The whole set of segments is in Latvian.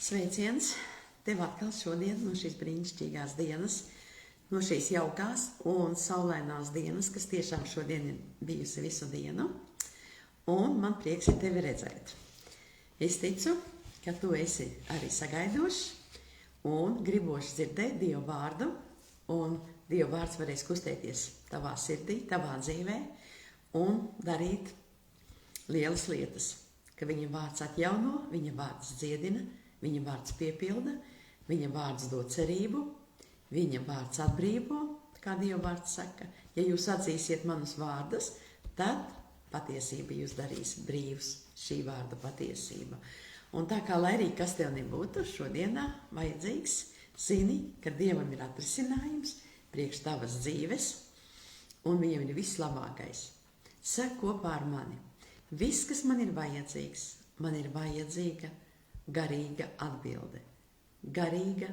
Sveiciens tev atkal šodien no šīs brīnišķīgās dienas, no šīs jaukās un saulainās dienas, kas tiešām šodien ir bijusi visu dienu, un man prieks ir tevi redzēt. Es ticu, ka tu esi arī sagaidošs un gribošs dzirdēt Dievu vārdu, un Dieva vārds varēs kustēties tavā sirdī, tavā dzīvē un darīt lielas lietas, ka viņa vārds atjauno, viņa vārds dziedina, viņa vārds piepilda, viņa vārds dod cerību, viņa vārds atbrīvo, kā Dieva vārds saka. Ja jūs atzīsiet manus vārdus, tad patiesība jūs darīs brīvs, šī vārda patiesība. Un tā kā lai arī kas tev nebūtu šodienā vajadzīgs, zini, ka Dievam ir atrisinājums priekš tavas dzīves, un viņam ir viss labākais. Sek kopā ar mani. Viss, kas man ir vajadzīgs, man ir vajadzīga garīga atbilde, garīga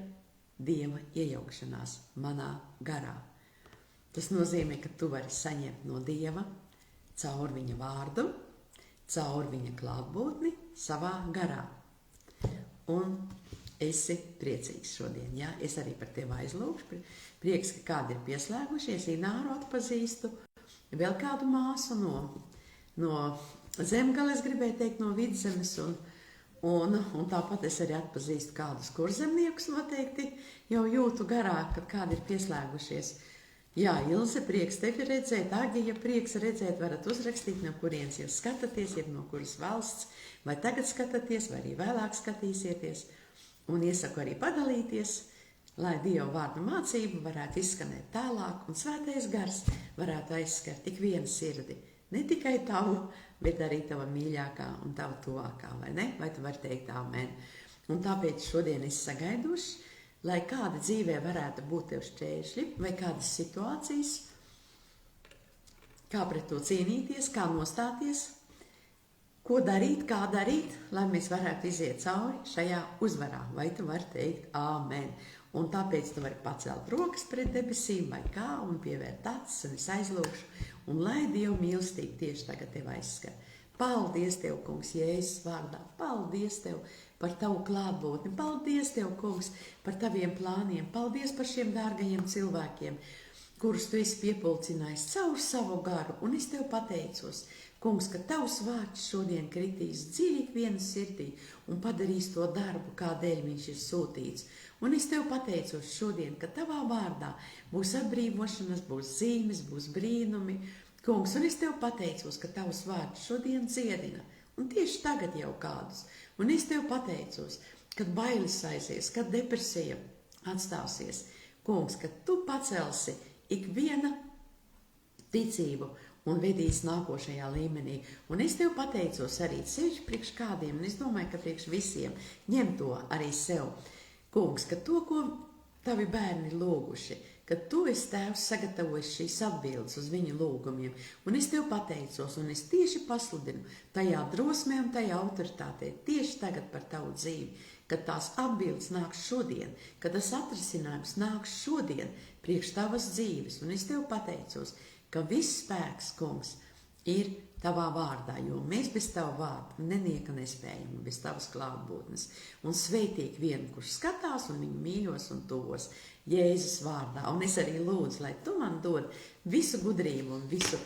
Dieva iejaukšanās manā garā. Tas nozīmē, ka tu vari saņemt no Dieva caur viņa vārdu, caur viņa klātbūtni savā garā. Un esi priecīgs šodien, ja? Es arī par tevi aizlūkšu, prieks, ka kādi ir pieslēgušies, Ināru atpazīstu, vēl kādu māsu no Zemgales, gribēju teikt, no Vidzemes, un tāpat es arī atpazīstu kādus kurzemniekus noteikti, jau jūtu garāk, kad kādi ir pieslēgušies. Jā, Ilze, prieks tevi redzēt, Agija, prieks redzēt, varat uzrakstīt, no kurienes jūs skatāties, jeb no kuras valsts, vai tagad skatāties, vai arī vēlāk skatīsieties. Un iesaku arī padalīties, lai Dieva vārdu mācību varētu izskanēt tālāk, un svētais gars varētu aizskart tik vienu sirdi. Ne tikai tavu, bet arī tava mīļākā un tava tuvākā, vai ne? Vai tu vari teikt amen? Un tāpēc šodien es sagaiduši, lai kāda dzīvē varētu būt tev šķēršļi vai kādas situācijas, kā pret to cīnīties, kā nostāties, ko darīt, kā darīt, lai mēs varētu iziet cauri šajā uzvarā. Vai tu vari teikt amen? Un tāpēc tu vari pacelt rokas pret debesīm vai kā un pievērt acis, un es aizlūkšu, un lai Dieva mīlestība tieši tagad tev aizskar. Paldies tev, kungs, Jēzus vārdā. Paldies tev par tavu klātbūtni. Paldies tev, kungs, par taviem plāniem. Paldies par šiem dārgajiem cilvēkiem, kurus tu esi piepulcinājis caur savu garu. Un es tev pateicos, kungs, ka tavs vārds šodien kritīs dziļi ikvienas sirdī un padarīs to darbu, kādēļ viņš ir sūtīts. Un es tev pateicos šodien, ka tavā vārdā būs atbrīvošanas, būs zīmes, būs brīnumi. Kungs, un es tev pateicos, ka tavs vārds šodien dziedina, un tieši tagad jau kādus. Un es tev pateicos, kad bailes aizies, kad depresija atstāsies. Kungs, ka tu pacelsi ikviena ticību un vedīs nākošajā līmenī. Un es tev pateicos arī sevišķi priekš kādiem, un es domāju, ka priekš visiem ņem to arī sev. Kungs, ka to, ko tavi bērni lūguši, ka tu esi tēvs sagatavojis šīs atbildes uz viņu lūgumiem. Un es tev pateicos, un es tieši pasludinu tajā drosmē un tajā autoritātē tieši tagad par tavu dzīvi, kad tās atbildes nāks šodien, kad tas atrisinājums nāks šodien priekš tavas dzīves. Un es tev pateicos, ka viss spēks, kungs, ir tavā vārdā, jo mēs bez tava vārda nenieka nespējam, bez tavas klātbūtnes. Un sveitīgi vienu, kurš skatās un viņu mīļos un tuvos Jēzus vārdā. Un es arī lūdzu, lai tu man dod visu gudrību un visu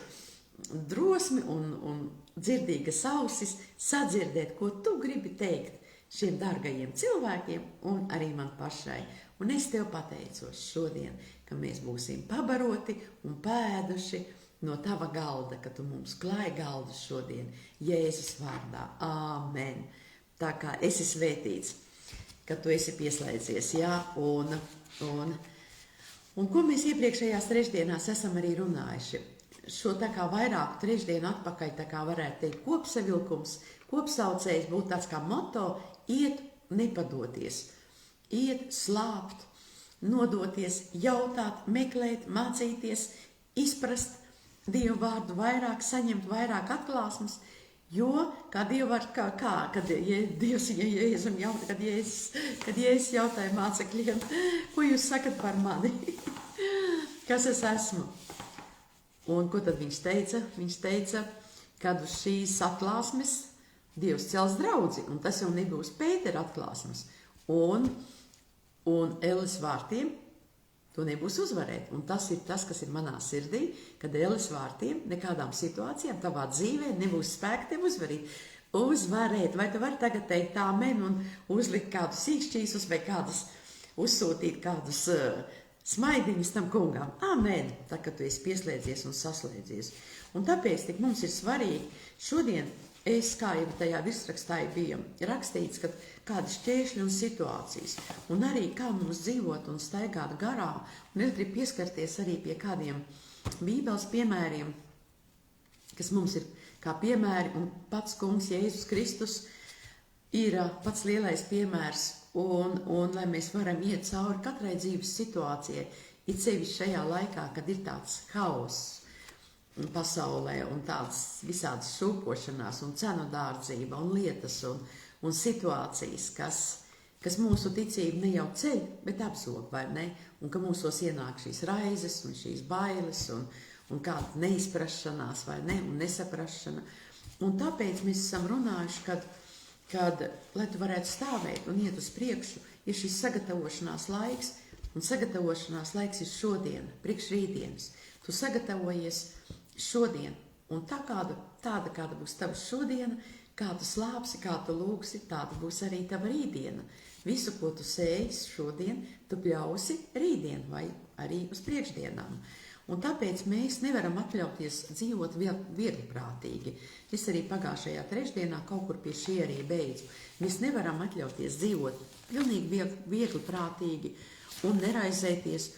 drosmi un dzirdīgas ausis sadzirdēt, ko tu gribi teikt šiem dārgajiem cilvēkiem un arī man pašai. Un es tev pateicos šodien, ka mēs būsim pabaroti un pēduši no tava galda, ka tu mums klāji galdu šodien Jēzus vārdā. Āmen. Tā kā esi svētīts, ka tu esi pieslēdzies, jā, un ko mēs iepriekšējās trešdienās esam arī runājuši. Šo tā kā vairāku trešdienu atpakaļ, tā kā varētu teikt kopsavilkums, kopsaucējs būtu tāds kā moto: iet, nepadoties, iet, slāpt, nodoties, jautāt, meklēt, mācīties, izprast Dievu vārdu vairāk, saņemt vairāk atklāsmes, jo, kā Dievu vārds, kad Dievs Jēzum jautā, kad Jēzus jautāja mācekļiem, ko jūs sakat par mani? Kas es esmu? Un ko tad viņš teica? Viņš teica, kad uz šīs atklāsmes Dievs cels draudzi, un tas jau nebūs Pētera atklāsmes. un elles vārtiem tu nebūsi uzvarēt. Un tas ir tas, kas ir manā sirdī, kad elles vārtiem nekādām situācijām tavā dzīvē nebūs spēka tev uzvarēt. Vai tu vari tagad teikt āmen un uzlikt kādus sīkšķīsus vai uzsūtīt kādus smaidiņus tam kungam? Āmen! Tā, kad tu esi pieslēdzies un saslēdzies. Un tāpēc tik mums ir svarīgi šodien, kā jau tajā virsrakstā bija rakstīts, ka kādi šķēršļi un situācijas, un arī kā mums dzīvot un staigāt garā, un es gribu pieskarties arī pie kādiem Bībeles piemēriem, kas mums ir kā piemēri, un pats kungs Jēzus Kristus ir pats lielais piemērs, un lai mēs varam iet cauri katrai dzīves situācijai, it sevišķi šajā laikā, kad ir tāds hauss pasaulē un tādas visādas šūpošanās un cenu dārdzība un lietas un situācijas, kas mūsu ticību ne jau ceļ, bet apzog, vai ne? Un ka mūsos ienāk šīs raizes un šīs bailes un kāda neizprašanās, vai ne? Un nesaprašana. Un tāpēc mēs esam runājuši, kad lai tu varētu stāvēt un iet uz priekšu, ir šis sagatavošanās laiks, un sagatavošanās laiks ir šodien, priekš rītdienas. Tu sagatavojies šodien, un tāda kāda būs tava šodiena, kā tu slāpsi, kā tu lūgsi, tāda būs arī tava rītdiena. Visu, ko tu sējas šodien, tu pļausi rītdien vai arī uz priekšdienām. Un tāpēc mēs nevaram atļauties dzīvot viegliprātīgi. Es arī pagājušajā trešdienā kaut kur pie šī arī beidzu. Mēs nevaram atļauties dzīvot pilnīgi viegliprātīgi un neraizēties,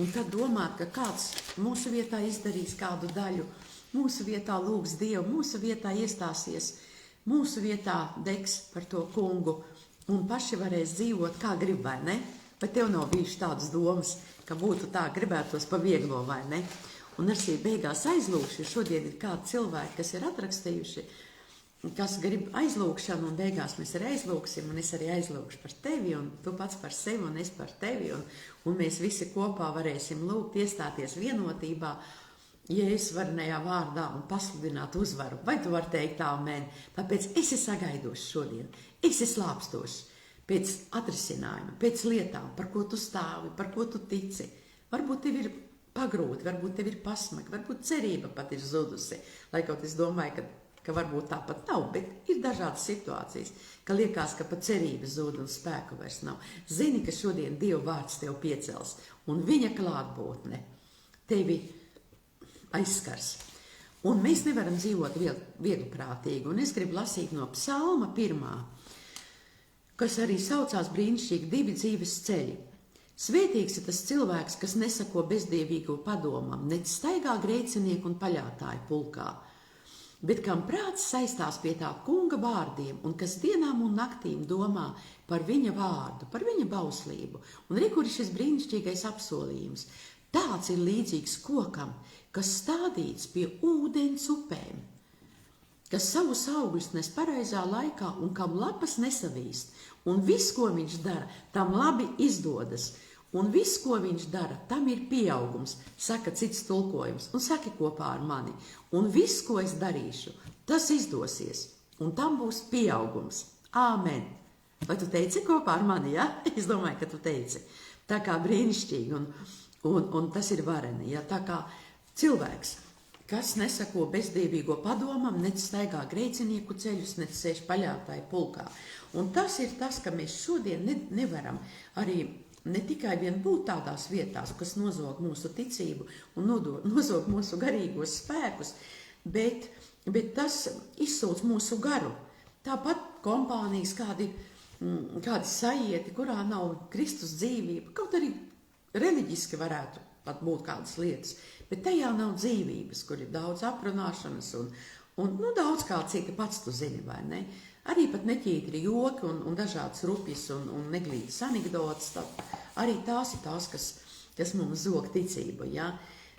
un tad domāt, ka kāds mūsu vietā izdarīs kādu daļu, mūsu vietā lūgs Dievu, mūsu vietā iestāsies, mūsu vietā degs par to kungu, un paši varēs dzīvot kā grib, vai ne? Bet tev nav bijuši tādas domas, ka būtu tā gribētos pa vieglo, vai ne? Un arī beigās aizlūgšu, šodien ir kādi cilvēki, kas ir atrakstījuši, kas grib aizlūgšanu, un beigās mēs arī aizlūgsim, un es arī aizlūgšu par tevi, un tu pats par sevi, un es par tevi, un mēs visi kopā varēsim lūgt, iestāties vienotībā, Jēzus varenajā vārdā un pasludināt uzvaru. Vai tu vari teikt āmen? Tāpēc esi sagaidošs šodien, esi slāpstošs pēc atrisinājuma, pēc lietām, par ko tu stāvi, par ko tu tici. Varbūt tev ir pagrūti, varbūt tev ir pasmagi, varbūt cerība pat ir zudusi, lai kaut es domāju, ka varbūt tāpat nav, bet ir dažādas situācijas, ka liekas, ka pat cerība zūd un spēku vairs nav. Zini, ka šodien Dieva vārds tev piecels, un viņa klātbūtne tevi aizskars. Un mēs nevaram dzīvot viegliprātīgi, un es gribu lasīt no Psalma 1, kas arī saucās brīnišķīgi 2 dzīves ceļi. Svētīgs ir tas cilvēks, kas nesako bezdievīgo padomam, nec staigā grēcinieku un paļātāju pulkā, bet kam prāts saistās pie tā kunga vārdiem un kas dienām un naktīm domā par viņa vārdu, par viņa bauslību. Un re, kur ir šis brīnišķīgais apsolījums. Tāds ir līdzīgs kokam, kas stādīts pie ūdens upēm, kas savus augļus nes pareizā laikā un kam lapas nesavīst. Un viss, ko viņš dara, tam labi izdodas. Un viss, ko viņš dara, tam ir pieaugums, saka cits tulkojums, un saki kopā ar mani. Un viss, ko es darīšu, tas izdosies, un tam būs pieaugums. Āmen! Vai tu teici kopā ar mani, ja? Es domāju, ka tu teici. Tā kā brīnišķīgi, un tas ir vareni, ja? Tā kā cilvēks, kas nesako bezdievīgo padomam, nec staigā grēcinieku ceļus, nec sēž paļātāju pulkā. Un tas ir tas, ka mēs šodien nevaram arī ne tikai vien būt tādās vietās, kas nozog mūsu ticību un nozog mūsu garīgos spēkus, bet tas izsūc mūsu garu. Tāpat kompānijas kādi sajieti, kurā nav Kristus dzīvība, kaut arī reliģiski varētu pat būt kādas lietas, bet tajā nav dzīvības, kur ir daudz aprunāšanas un daudz kā cita, pats tu zini, vai ne? Arī pat neķītri joki un dažādas rupjas un neglītas anekdotas, arī tās ir tās, kas mums zog ticību, ja?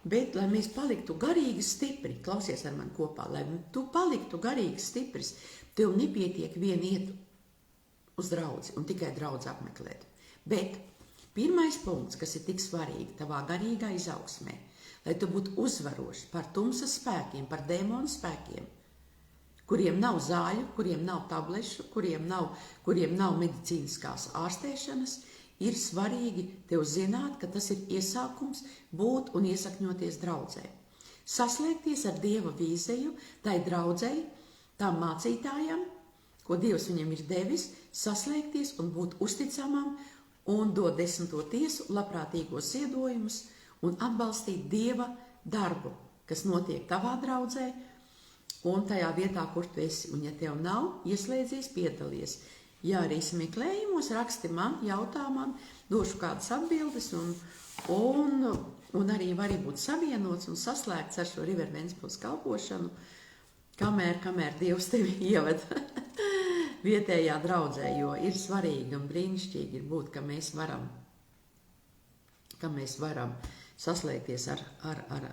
Bet, lai mēs paliktu garīgi stipri, klausies ar mani kopā, lai tu paliktu garīgi stipris, tev nepietiek vien iet uz draudzi un tikai draudzi apmeklēt. Bet pirmais punkts, kas ir tik svarīgi tavā garīgā izaugsmē, lai tu būtu uzvarošs par tumsas spēkiem, par dēmonu spēkiem, kuriem nav zāļu, kuriem nav tablešu, kuriem nav medicīniskās ārstēšanas, ir svarīgi tev zināt, ka tas ir iesākums būt un iesakņoties draudzē. Saslēgties ar Dieva vīziju, tai draudzei, tām mācītājām, ko Dievs viņam ir devis, saslēgties un būt uzticamam un dot 10. tiesu, labprātīgos ziedojumus un atbalstīt Dieva darbu, kas notiek tavā draudzē un tajā vietā, kur tu esi. Un ja tev nav, ieslēdzies, piedalies. Ja arī meklējumos, raksti man, jautā man, došu kādas atbildes un arī vari būt savienots un saslēgts ar šo River Ventspils kalpošanu, kamēr Dievs tevi ieved vietējā draudzē, jo ir svarīgi un brīnišķīgi ir būt, ka mēs varam saslēgties ar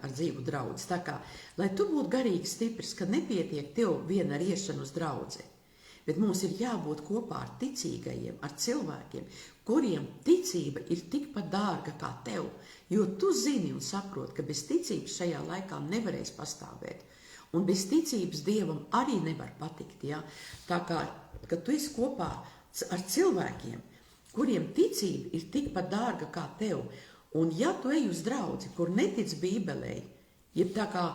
dzīvu draudzi. Tā kā, lai tu būtu garīgi stiprs, ka nepietiek tev viena ar iešanu uz draudzi, bet mums ir jābūt kopā ar ticīgajiem, ar cilvēkiem, kuriem ticība ir tikpat dārga kā tev, jo tu zini un saproti, ka bez ticības šajā laikā nevarēs pastāvēt. Un bez ticības Dievam arī nevar patikt. Ja? Tā kā, kad tu esi kopā ar cilvēkiem, kuriem ticība ir tikpat dārga kā tev, un ja tu ej uz draudzi, kur netic Bībelei, jeb tā kā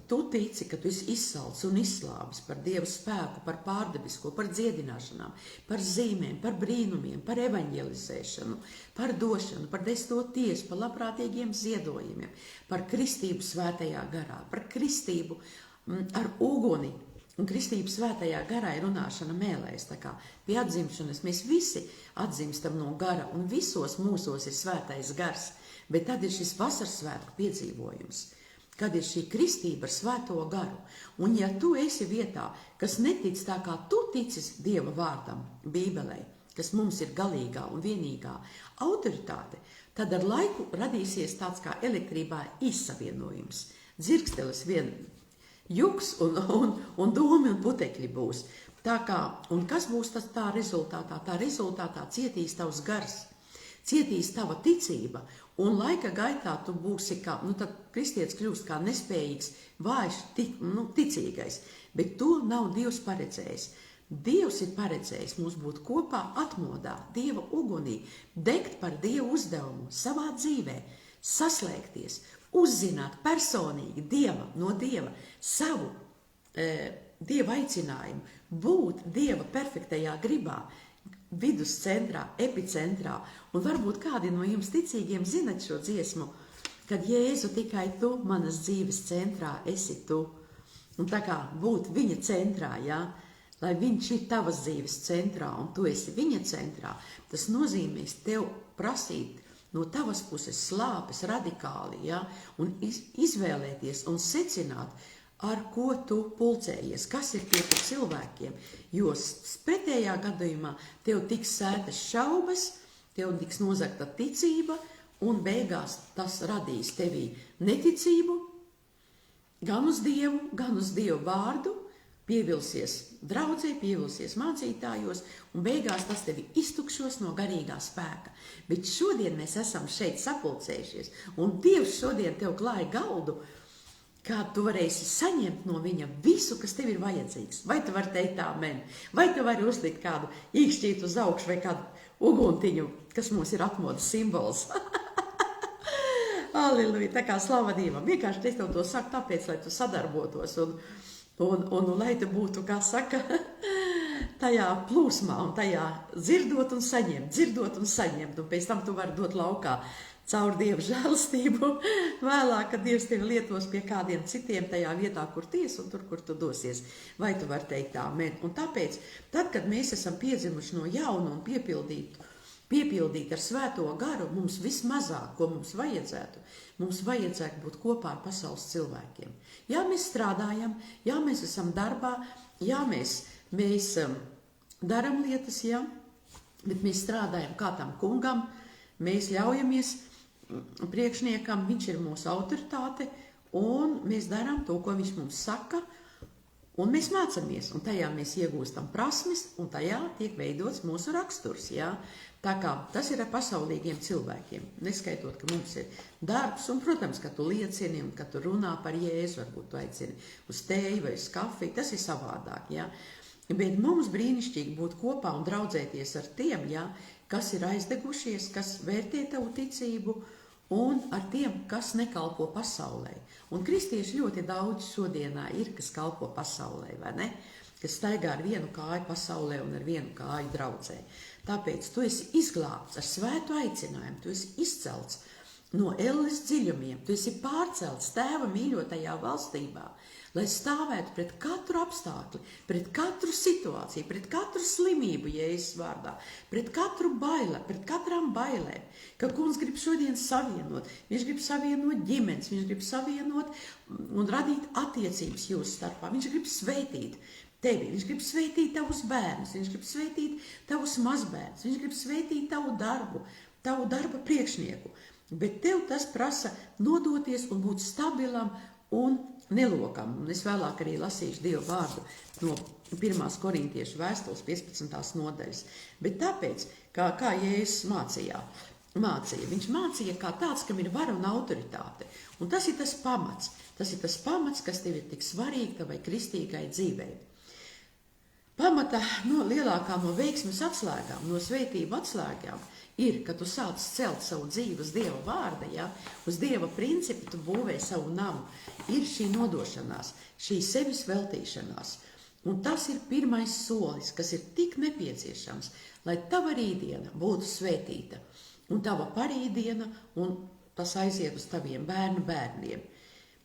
tu tici, ka tu esi izsalcis un izslābis par Dieva spēku, par pārdabisko, par dziedināšanām, par zīmēm, par brīnumiem, par evaņģelizēšanu, par došanu, par 10. tiesu, par labprātīgiem ziedojumiem, par kristību svētajā garā, par kristību ar uguni. Un kristība svētajā garā ir runāšana mēlēs. Tā kā pie atzimšanas mēs visi atzimstam no gara, un visos mūsos ir svētais gars, bet tad ir šis vasaras svētku piedzīvojums, kad ir šī kristība ar svēto garu. Un ja tu esi vietā, kas netic tā kā tu ticis Dieva vārdam, Bībelei, kas mums ir galīgā un vienīgā autoritāte, tad ar laiku radīsies tāds kā elektrībā izsavienojums. Dzirkstelis vien juks un dūmi un putekļi būs. Tā kā, un kas būs tas tā rezultātā? Tā rezultātā cietīs tavs gars, cietīs tava ticība, un laika gaitā tu būsi kā, tad kristietis kļūst kā nespējīgs, vājš, ticīgais, bet to nav Dievs paredzējis. Dievs ir paredzējis mums būt kopā atmodā, Dieva ugunī, degt par Dievu uzdevumu savā dzīvē, saslēgties, uzzināt personīgi no Dieva savu Dieva aicinājumu, būt Dieva perfektajā gribā, viduscentrā, epicentrā. Un varbūt kādi no jums ticīgiem zinat šo dziesmu, kad Jēzu tikai tu, manas dzīves centrā, esi tu. Un tā kā būt viņa centrā, ja? Lai viņš ir tavas dzīves centrā un tu esi viņa centrā, tas nozīmēs tev prasīt no tavas puses slāpes radikāli, ja? Un izvēlēties un secināt, ar ko tu pulcējies, kas ir tie par cilvēkiem, jo pretējā gadījumā tev tiks sētas šaubas, tev tiks nozagta ticība, un beigās tas radīs tevī neticību, gan uz Dievu vārdu, pievilsies draudzē, pievilsies mācītājos, un beigās tas tevi iztukšos no garīgā spēka. Bet šodien mēs esam šeit sapulcējušies, un Dievs šodien tev klāja galdu, kā tu varēsi saņemt no viņa visu, kas tev ir vajadzīgs. Vai tu vari teikt amen, vai tu vari uzlikt kādu īkšķītu uz augšu, vai kādu uguntiņu, kas mums ir atmodas simbols. Halleluja, tā kā slava Dievam. Vienkārši es tev to saku tāpēc, lai tu sadarbotos un lai tu būtu, kā saka, tajā plūsmā un tajā dzirdot un saņemt, un pēc tam tu vari dot laukā caur Dieva žēlastību, vēlāk, kad Dievs tevi lietos pie kādiem citiem tajā vietā, kur ties un tur, kur tu dosies. Vai tu vari teikt amen? Un tāpēc, tad, kad mēs esam piedzimuši no jauna un piepildīt ar svēto garu, mums vismazāk, ko mums vajadzētu būt kopā ar pasaules cilvēkiem. Jā, mēs strādājam, jā, mēs esam darbā, jā, mēs daram lietas, jā, bet mēs strādājam kā tam kungam, mēs ļaujamies priekšniekam, viņš ir mūsu autoritāte, un mēs darām to, ko viņš mums saka, Un mēs mācāmies, un tajā mēs iegūstam prasmes, un tajā tiek veidots mūsu raksturs. Jā? Tā kā tas ir ar pasaulīgiem cilvēkiem, neskaitot, ka mums ir darbs, un, protams, ka tu liecini, un ka tu runā par Jēzu, varbūt tu aicini uz tēju vai uz kafiju, tas ir savādāk. Jā? Bet mums brīnišķīgi būt kopā un draudzēties ar tiem, jā, kas ir aizdegušies, kas vērtē tavu ticību, un ar tiem, kas nekalpo pasaulē. Un kristieši ļoti daudz šodienā ir, kas kalpo pasaulē, vai ne? Kas staigā ar vienu kāju pasaulē un ar vienu kāju draudzē. Tāpēc tu esi izglābts ar svētu aicinājumu, tu esi izcelts no elles dziļumiem, tu esi pārcelts Tēva mīļotajā valstībā, lai stāvētu pret katru apstākli, pret katru situāciju, pret katru slimību, Jēzus vārdā, pret katru baili, pret katrām bailēm, ka Kungs grib šodien savienot, viņš grib savienot ģimenes, viņš grib savienot un radīt attiecības jūsu starpā, viņš grib svētīt tevi, viņš grib svētīt tavus bērnus, viņš grib svētīt tavus mazbērnus, viņš grib svētīt tavu darba priekšnieku, bet tev tas prasa nodoties un būt stabilam un nelokam. Un es vēlāk arī lasīšu Dievu vārdu no 1. Korintiešu vēstules 15. nodaļas. Bet tāpēc, kā Jēzus mācīja, viņš mācīja kā tāds, kam ir vara un autoritāte. Un tas ir tas pamats, kas tev ir tik svarīgi tavai kristīgai dzīvei. Pamata lielākā no veiksmes atslēgām, no svētību atslēgām ir, ka tu sāc celt savu dzīvi uz Dieva vārda, ja? Uz Dieva principu tu būvē savu namu. Ir šī nodošanās, šī sevis veltīšanās. Un tas ir pirmais solis, kas ir tik nepieciešams, lai tava rītdiena būtu svētīta. Un tava parītdiena, un tas aiziet uz taviem bērnu bērniem.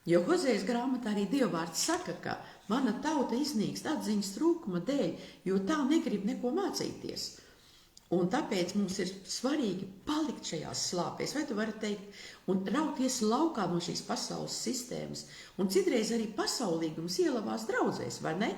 Jo Hozejas grāmatā arī Dievvvārds saka, ka mana tauta iznīkst atziņas trūkuma dēļ, jo tā negrib neko mācīties. Un tāpēc mums ir svarīgi palikt šajās slāpēs, vai tu vari teikt, un rauties laukā no šīs pasaules sistēmas. Un citreiz arī pasaulīgums ielavās draudzēs, vai ne?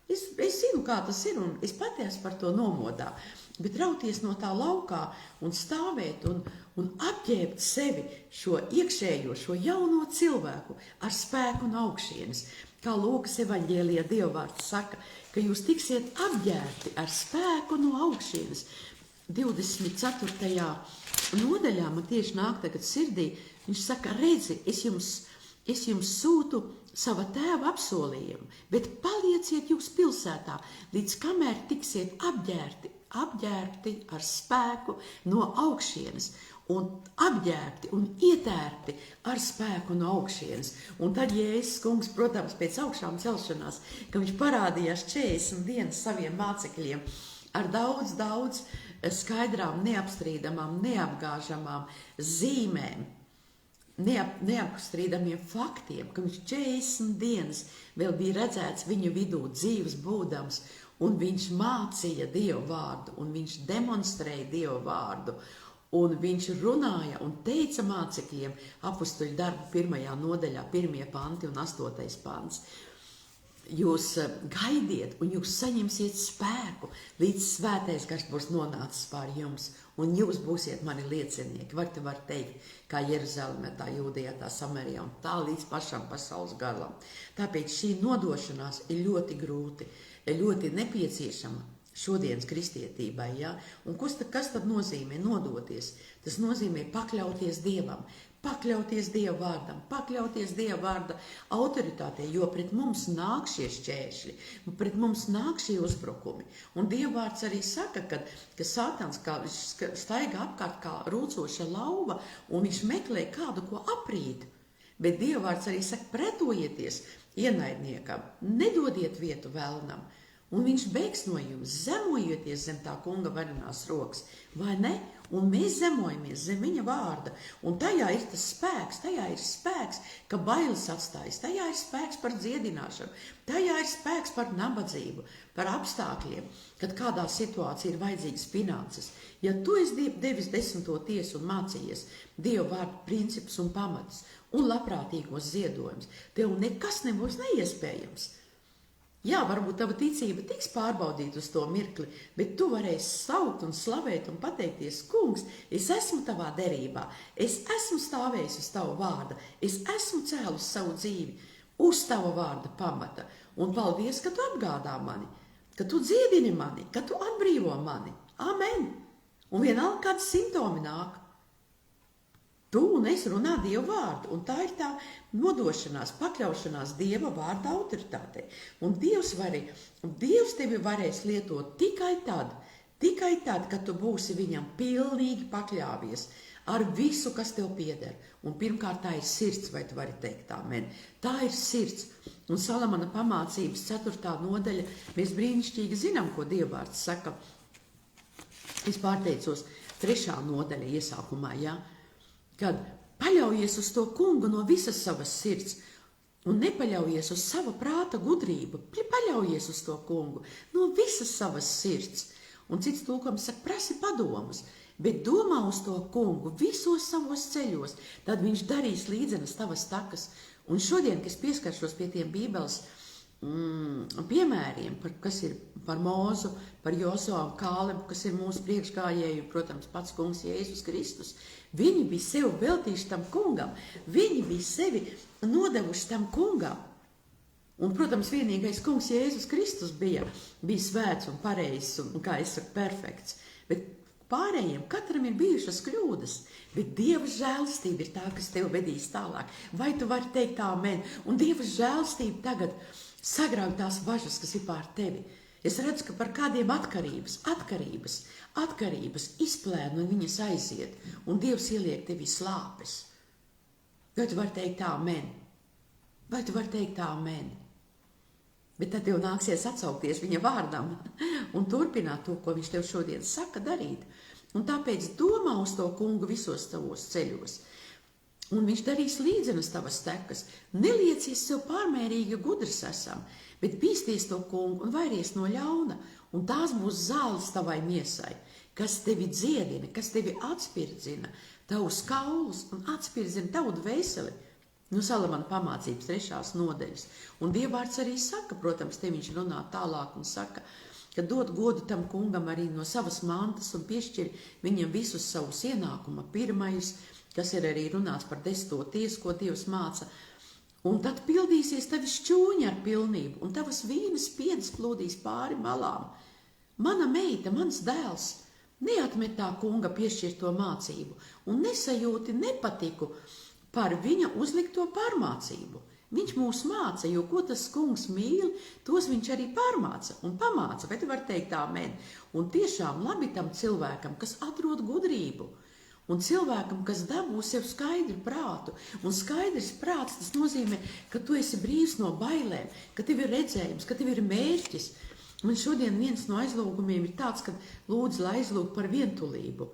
Es zinu, kā tas ir, un es pati esmu par to nomodā. Bet rauties no tā laukā un stāvēt un apģērbt sevi šo iekšējo, šo jauno cilvēku ar spēku un augšienes. Kā Lūkas evaņģēlijā Dievvvārds saka, ka jūs tiksiet apģērbti ar spēku no augšienes. 24. nodaļā man tieši nāk tagad sirdī, viņš saka, redzi, es jums sūtu sava tēva apsolījumu, bet palieciet jūs pilsētā, līdz kamēr tiksiet apģērbti ar spēku no augšienes, un apģērbti un ietērpti ar spēku no augšienes. Un tad Jēzus kungs, protams, pēc augšām celšanās, ka viņš parādījās 40 dienas saviem mācekļiem ar daudz skaidrām, neapstrīdamām, neapgāžamām zīmēm, neapstrīdamiem faktiem, ka viņš 40 dienas vēl bija redzēts viņu vidū dzīves būdams, un viņš mācīja Dievu vārdu, un viņš demonstrēja Dievu vārdu, un viņš runāja un teica mācekļiem apustuļu darbu 1. nodaļā, 1. panti un 8. pants. Jūs gaidiet, un jūs saņemsiet spēku, līdz svētais gars būs nonācis pār jums, un jūs būsiet mani liecinieki. Var teikt, kā Jeruzalemē, tā Jūdejā, tā Samarijā, un tā līdz pašam pasaules galam. Tāpēc šī nodošanās ir ļoti grūti, ļoti nepieciešama šodienas kristietībai. Ja? Un kas tad nozīmē nodoties? Tas nozīmē pakļauties Dievam. Pakļauties Dieva vārdam, pakļauties Dieva vārda autoritātei, jo pret mums nāk šie šķēršļi, pret mums nāk šie uzbrukumi. Un Dieva vārds arī saka, ka Sātans staigā apkārt kā rūcoša lauva, un viņš meklē kādu, ko aprīt. Bet Dieva vārds arī saka, pretojieties ienaidniekam, nedodiet vietu vēlnam, un viņš bēgs no jums, zemojieties zem tā kunga varenās rokas, vai ne? Un mēs zemojamies zem viņa vārda, un tajā ir tas spēks, ka bailes atstājas, tajā ir spēks par dziedināšanu, tajā ir spēks par nabadzību, par apstākļiem, kad kādā situācijā ir vajadzīgas finanses. Ja tu esi devis 10. tiesu un mācījies Dieva vārdu principus un pamatus un labprātīgos ziedojumus, tev nekas nebūs neiespējams. Jā, varbūt tava ticība tiks pārbaudīta uz to mirkli, bet tu varēsi saukt un slavēt un pateikties, kungs, es esmu tavā derībā, es esmu stāvējis uz tavu vārdu, es esmu cēlus savu dzīvi uz tava vārda pamata. Un paldies, ka tu apgādā mani, ka tu dziedini mani, ka tu atbrīvo mani. Amen! Un vienalga kāds simptomi nāk. Tu un es runā Dieva vārdu, un tā ir tā nodošanās, pakļaušanās Dieva vārda autoritātei. Un Dievs tevi varēs lietot tikai tad, kad tu būsi viņam pilnīgi pakļāvies ar visu, kas tev pieder. Un pirmkārt tā ir sirds, vai tu vari teikt amen. Tā ir sirds. Un Salamana pamācības 4. nodaļa, mēs brīnišķīgi zinām, ko Dieva vārds saka. Es pārteicos 3. nodaļa iesākumā, ja? Kad paļaujies uz to kungu no visas savas sirds un nepaļaujies uz sava prāta gudrību, paļaujies uz to kungu no visas savas sirds. Un cits tulkojums saka, prasi padomus, bet domā uz to kungu visos savos ceļos, tad viņš darīs līdzenas tavas takas. Un šodien, kad es pieskaršos pie tiem Bībeles piemēriem, kas ir par Mūzu, par Josuā un Kālebu, kas ir mūsu priekšgājēji, protams, pats kungs Jēzus Kristus, viņi bija sevi veltījuši tam kungam, viņi bija sevi nodevuši tam kungam. Un, protams, vienīgais kungs Jēzus Kristus bija svēts un pareizs un, kā es saku, perfekts. Bet pārējiem katram ir bijušas kļūdas, bet Dieva žēlastība ir tā, kas tev vedīs tālāk. Vai tu vari teikt amen? Un Dieva žēlastība tagad sagrauj tās važas, kas ir pār tevi. Es redzu, ka par kādiem atkarības izplēna un viņas aiziet, un Dievs ieliek tevi slāpes. Vai tu vari teikt amen? Vai tu vari teikt amen? Bet tad tev nāksies atsaukties viņa vārdam un turpināt to, ko viņš tev šodien saka darīt. Un tāpēc domā uz to kungu visos tavos ceļos. Un viņš darīs līdzenas tavas tekas. Neliecies sev pārmērīgi gudrs esam, bet bīsties to kungu un vairies no ļauna. Un tās būs zāles tavai miesai, kas tevi dziedina, kas tevi atspirdzina, tavus kaulus un atspirdzina tavu dvēseli. Nu, Salamana pamācības 3. nodaļas. Un Dievvārds arī saka, protams, te viņš runā tālāk un saka, ka dod godu tam kungam arī no savas mantas un piešķir viņam visus savus ienākuma pirmajus, kas ir arī runāts par 10. tiesu, ko Dievs māca. Un tad pildīsies tavi šķūņi ar pilnību, un tavas vīnas piedas plūdīs pāri malām. Mana meita, mans dēls, neatmet tā kunga piešķirto mācību un nesajūti nepatiku par viņa uzlikto pārmācību. Viņš mūs māca, jo ko tas kungs mīl, tos viņš arī pārmāca un pamāca. Vai tu vari teikt amen? Un tiešām labi tam cilvēkam, kas atrod gudrību. Un cilvēkam, kas dabū sev skaidru prātu. Un skaidrs prāts, tas nozīmē, ka tu esi brīvs no bailēm, ka tev ir redzējums, ka tev ir mērķis. Un šodien viens no aizlūgumiem ir tāds, ka lūdzu, lai aizlūg par vientulību.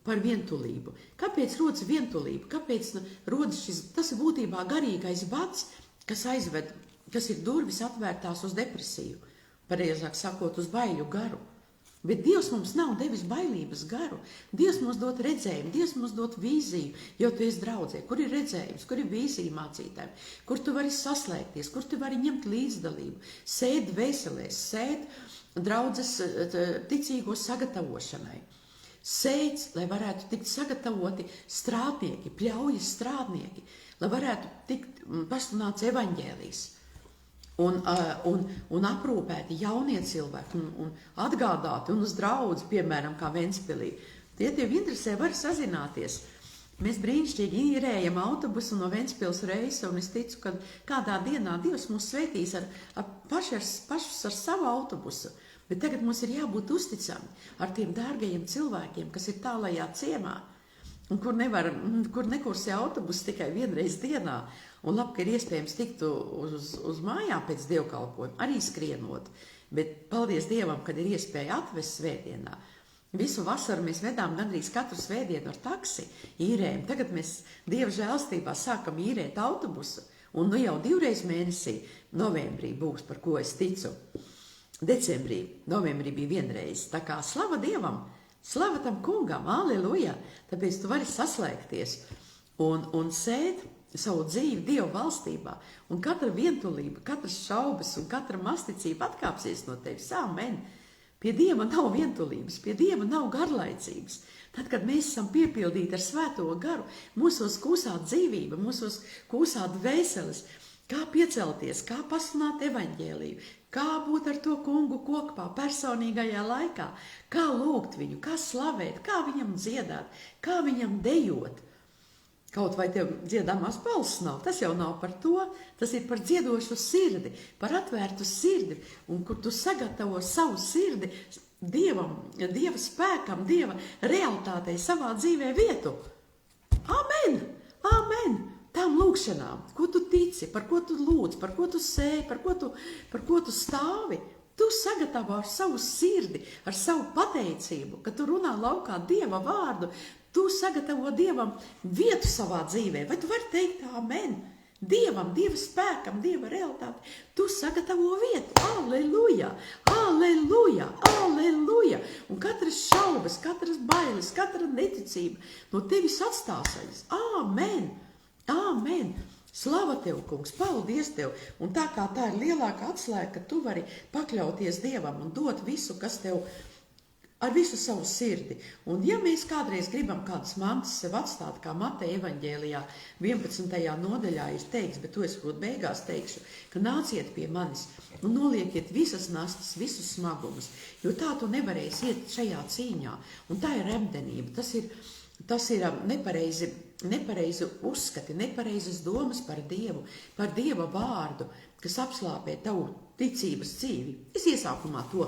Par vientulību. Kāpēc rodas vientulība? Kāpēc rodas tas ir būtībā garīgais bads, kas ir durvis atvērtās uz depresiju, pareizāk sakot, uz baiļu garu. Bet Dievs mums nav devis bailības garu. Dievs mums dod redzējumu, Dievs mums dod vīziju, jo tu esi draudzē. Kur ir redzējums, kur ir vīzija mācītājiem, kur tu vari saslēgties, kur tu vari ņemt līdzdalību, sēt dvēselēs, sēt draudzes ticīgo sagatavošanai. Sēdz, lai varētu tikt sagatavoti strādnieki, pļaujas strādnieki, lai varētu tikt pasludināts evaņģēlijs un aprūpēti jaunie cilvēki un atgādāti un uz draudzi, piemēram, kā Ventspilī. Tie tev interesē, var sazināties. Mēs brīnišķīgi īrējam autobusu no Ventspils reisa, un es ticu, ka kādā dienā Dievs mūs svētīs pašus ar savu autobusu. Bet tagad mums ir jābūt uzticami ar tiem dārgajiem cilvēkiem, kas ir tālajā ciemā, un kur nekursē autobus tikai vienreiz dienā, un labi, ka ir iespējams tikt uz mājām pēc dievkalpojuma, arī skrienot. Bet paldies Dievam, kad ir iespēja atvest svētdienā. Visu vasaru mēs vedām gandrīz katru svētdienu ar taksi, īrējam. Tagad mēs Dieva žēlstībā sākam īrēt autobusu, un nu jau 2 reizes mēnesī, novembrī būs, par ko es ticu. Decembrī, novembrī bija 1 reize. Tā kā slava Dievam, slava tam kungam, aleluja. Tāpēc tu vari saslēgties un sēt savu dzīvi Dieva valstībā. Un katra vientulība, katras šaubas un katra masticība atkāpsies no tevis. Amen. Pie Dieva nav vientulības, pie Dieva nav garlaicības. Tad, kad mēs esam piepildīti ar svēto garu, mūsos kūsā dzīvība, mūsos kūsā dvēseles. Kā piecelties, kā pasludināt evaņģēliju, kā būt ar to kungu kokpā personīgajā laikā, kā lūgt viņu, kā slavēt, kā viņam dziedāt, kā viņam dejot. Kaut vai tev dziedamās balss nav, tas jau nav par to, tas ir par dziedošu sirdi, par atvērtu sirdi, un kur tu sagatavo savu sirdi Dieva spēkam, Dieva realitātei savā dzīvē vietu. Amen! Amen! Tām lūkšanām, ko tu tici, par ko tu lūdz, par ko tu sēji, par ko tu stāvi. Tu sagatavo ar savu sirdi, ar savu pateicību, ka tu runā laukā Dieva vārdu, tu sagatavo Dievam vietu savā dzīvē. Vai tu vari teikt amen? Dievam, Dieva spēkam, Dieva realitāti, tu sagatavo vietu. Aleluja! Aleluja! Aleluja! Un katras šaubas, katras bailes, katra neticība no tevis atstāsies. Amen! Amen! Slava tev, kungs, paldies tev! Un tā kā tā ir lielāka atslēga, ka tu vari pakļauties Dievam un dot visu, kas tev ar visu savu sirdi. Un ja mēs kādreiz gribam kādas mantas sev atstāt, kā Mateja evaņģēlijā 11. nodaļā ir teikts, bet to es kaut beigās teikšu, ka nāciet pie manis un noliekiet visas nastas, visus smagumus, jo tā tu nevarēsi iet šajā cīņā. Un tā ir remdenība, tas ir nepareizi uzskati, nepareizas domas par Dievu, par Dieva vārdu, kas apslāpē tavu ticības dzīvi. Es iesākumā to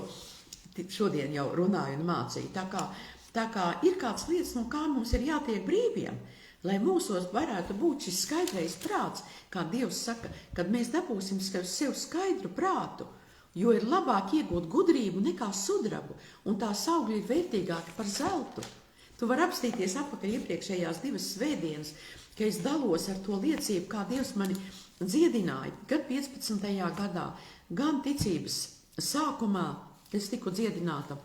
šodien jau runāju un mācīju. Tā kā ir kāds lietas, no kā mums ir jātiek brīviem, lai mūsos varētu būt šis skaidrais prāts, kā Dievs saka, kad mēs dabūsim sev skaidru prātu, jo ir labāk iegūt gudrību nekā sudrabu, un tās augļi ir vērtīgāki par zeltu. Tu vari apstīties atpakaļ iepriekšējās 2 svētdienas, ka es dalos ar to liecību, kā Dievs mani dziedināja, gan 15. gadā, gan ticības sākumā, kad es tiku dziedināta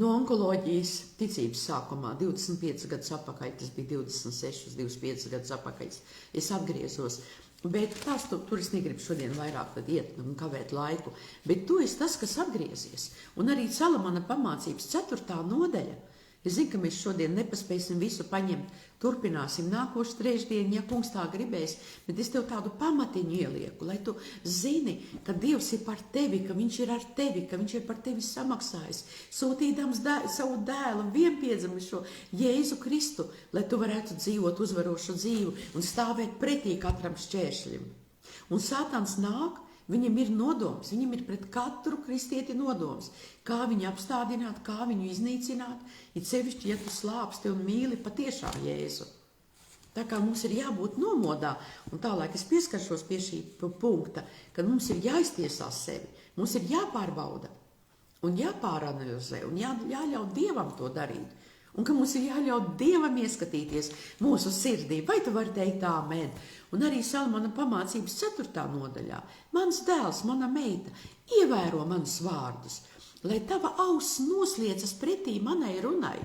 no onkoloģijas ticības sākumā, 25 gadus atpakaļ, tas bija 26, 25 gadus atpakaļ, es atgriezos. Bet tur es negribu šodien vairāk tad iet un kavēt laiku, bet tu esi tas, kas atgriezies. Un arī Salamana pamācības 4. nodaļa. Es zinu, ka mēs šodien nepaspēsim visu paņemt, turpināsim nākošu trešdienu, ja kungs tā gribēs, bet es tev tādu pamatiņu ielieku, lai tu zini, ka Dievs ir par tevi, ka viņš ir ar tevi, ka viņš ir par tevi samaksājis, sūtīdams savu dēlu vienpiedzimušo Jēzu Kristu, lai tu varētu dzīvot uzvarošu dzīvi un stāvēt pretī katram šķēršļim. Un Sātans nāk, viņam ir nodoms, viņam ir pret katru kristieti nodoms, kā viņu apstādināt, kā viņu iznīcināt, it sevišķi, ja tu slāpsti un mīli patiešām Jēzu. Tā kā mums ir jābūt nomodā, un tālāk es pieskaršos pie šī punkta, kad mums ir jāiztiesās sevi, mums ir jāpārbauda un jāpāranalizē un jāļauj Dievam to darīt. Un ka mums ir jāļauj Dievam ieskatīties mūsu sirdī. Vai tu vari teikt amen? Un arī Salamana pamācības 4. nodaļā. Mans dēls, mana meita, ievēro manus vārdus, lai tava auss nosliecas pretī manai runai.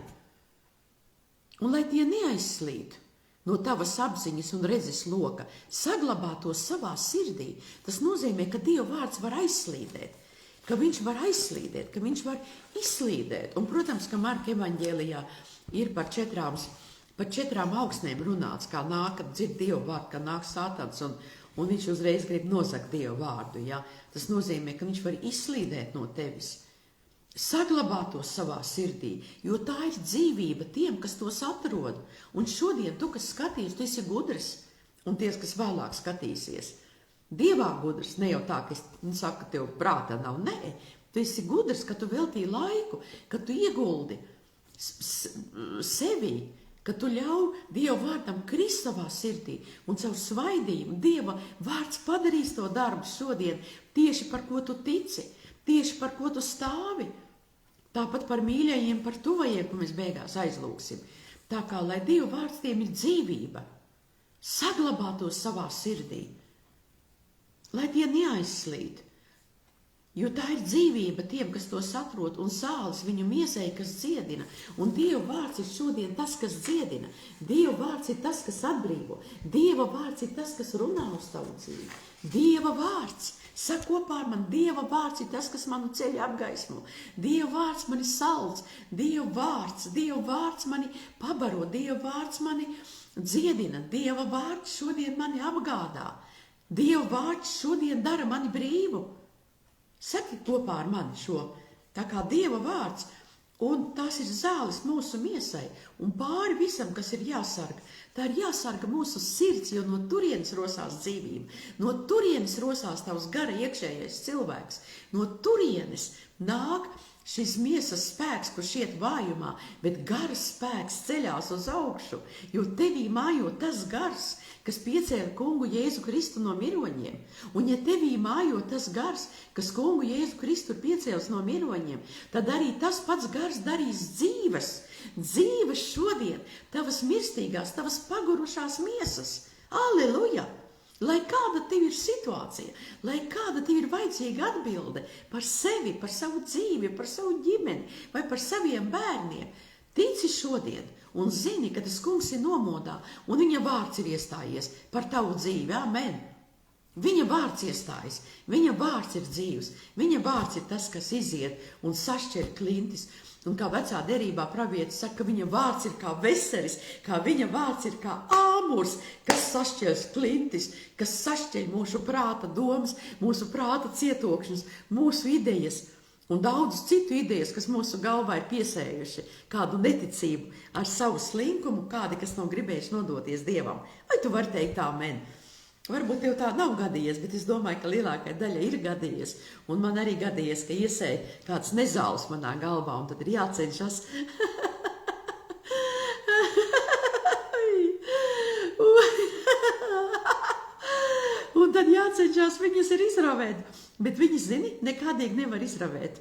Un lai tie neaizslīd no tavas apziņas un redzes loka, saglabātos savā sirdī. Tas nozīmē, ka Dieva vārds var aizslīdēt. Ka viņš var aizslīdēt, ka viņš var izslīdēt. Un, protams, ka Marka evaņģēlijā ir par 4 augstnēm runāts, kā nāk, kad dzird Dievu vārdu, kā nāk Sātans, un viņš uzreiz grib nozagt Dievu vārdu. Ja? Tas nozīmē, ka viņš var izslīdēt no tevis. Saglabātos savā sirdī, jo tā ir dzīvība tiem, kas tos atrod. Un šodien tu, kas skaties, tu esi gudrs, un tie, kas vēlāk skatīsies. Dievā gudrs, ne jau tā, ka es saku, ka tev prātā nav, nē, tu esi gudrs, ka tu veltīji laiku, ka tu ieguldi sevi, ka tu ļauj Dieva vārdam krist savā sirdī un caur svaidījumu Dieva vārds padarīs to darbu šodien tieši par ko tu tici, tieši par ko tu stāvi. Tāpat par mīļajiem, par tuvajiem, ko mēs beigās aizlūksim. Tā kā, lai Dieva vārds tiem ir dzīvība, saglabātos savā sirdī. Lai tie neaizslīd, jo tā ir dzīvība tiem, kas to saprot, un sāls viņu miesai, kas dziedina. Un Dieva vārds ir šodien tas, kas dziedina. Dieva vārds ir tas, kas atbrīvo. Dieva vārds ir tas, kas runā uz tavu dzīvi. Dieva vārds, saka kopā ar mani, Dieva vārds ir tas, kas manu ceļu apgaismo. Dieva vārds mani salds, Dieva vārds mani pabaro, Dieva vārds mani dziedina, Dieva vārds šodien mani apgādā. Dieva vārds šodien dara mani brīvu. Saki kopā ar mani šo, tā kā Dieva vārds, un tās ir zāles mūsu miesai, un pāri visam, kas ir jāsarga. Tā ir jāsarga mūsu sirds, jo no turienes rosās dzīvība. No turienes rosās tavs gara iekšējais cilvēks. No turienes nāk šis miesas spēks, kurš iet vājumā, bet garas spēks ceļās uz augšu, jo tevī mājo tas gars, kas piecēla kungu Jēzu Kristu no miroņiem. Un ja tevī mājo tas gars, kas kungu Jēzu Kristu ir piecēlis no miroņiem, tad arī tas pats gars darīs dzīves šodien, tavas mirstīgās, tavas pagurušās miesas. Alleluja! Lai kāda tev ir situācija, lai kāda tev ir vajadzīga atbilde par sevi, par savu dzīvi, par savu ģimeni vai par saviem bērniem, tici šodien un zini, ka tas kungs ir nomodā un viņa vārds ir iestājies par tavu dzīvi. Amen. Viņa vārds iestājas, viņa vārds ir dzīvs, viņa vārds ir tas, kas iziet un sašķir klintis. Un kā vecā derībā pravietis saka, ka viņa vārds ir kā veseris, kā viņa vārds ir kā āmurs, kas sašķels klintis, kas sašķeļ mūsu prāta domas, mūsu prāta cietokšņus, mūsu idejas un daudz citu idejas, kas mūsu galvā ir piesējuši kādu neticību ar savu slinkumu, kādi, kas nav gribējuši nodoties Dievam. Vai tu vari teikt amen? Varbūt tev tā nav gadījies, bet es domāju, ka lielākai daļai ir gadījies. Un man arī gadījies, ka iesēja kāds nezāles manā galvā, un tad ir jācenšas. Un tad jācenšas viņas ir izravēt. Bet viņas, zini, nekādīgi nevar izravēt.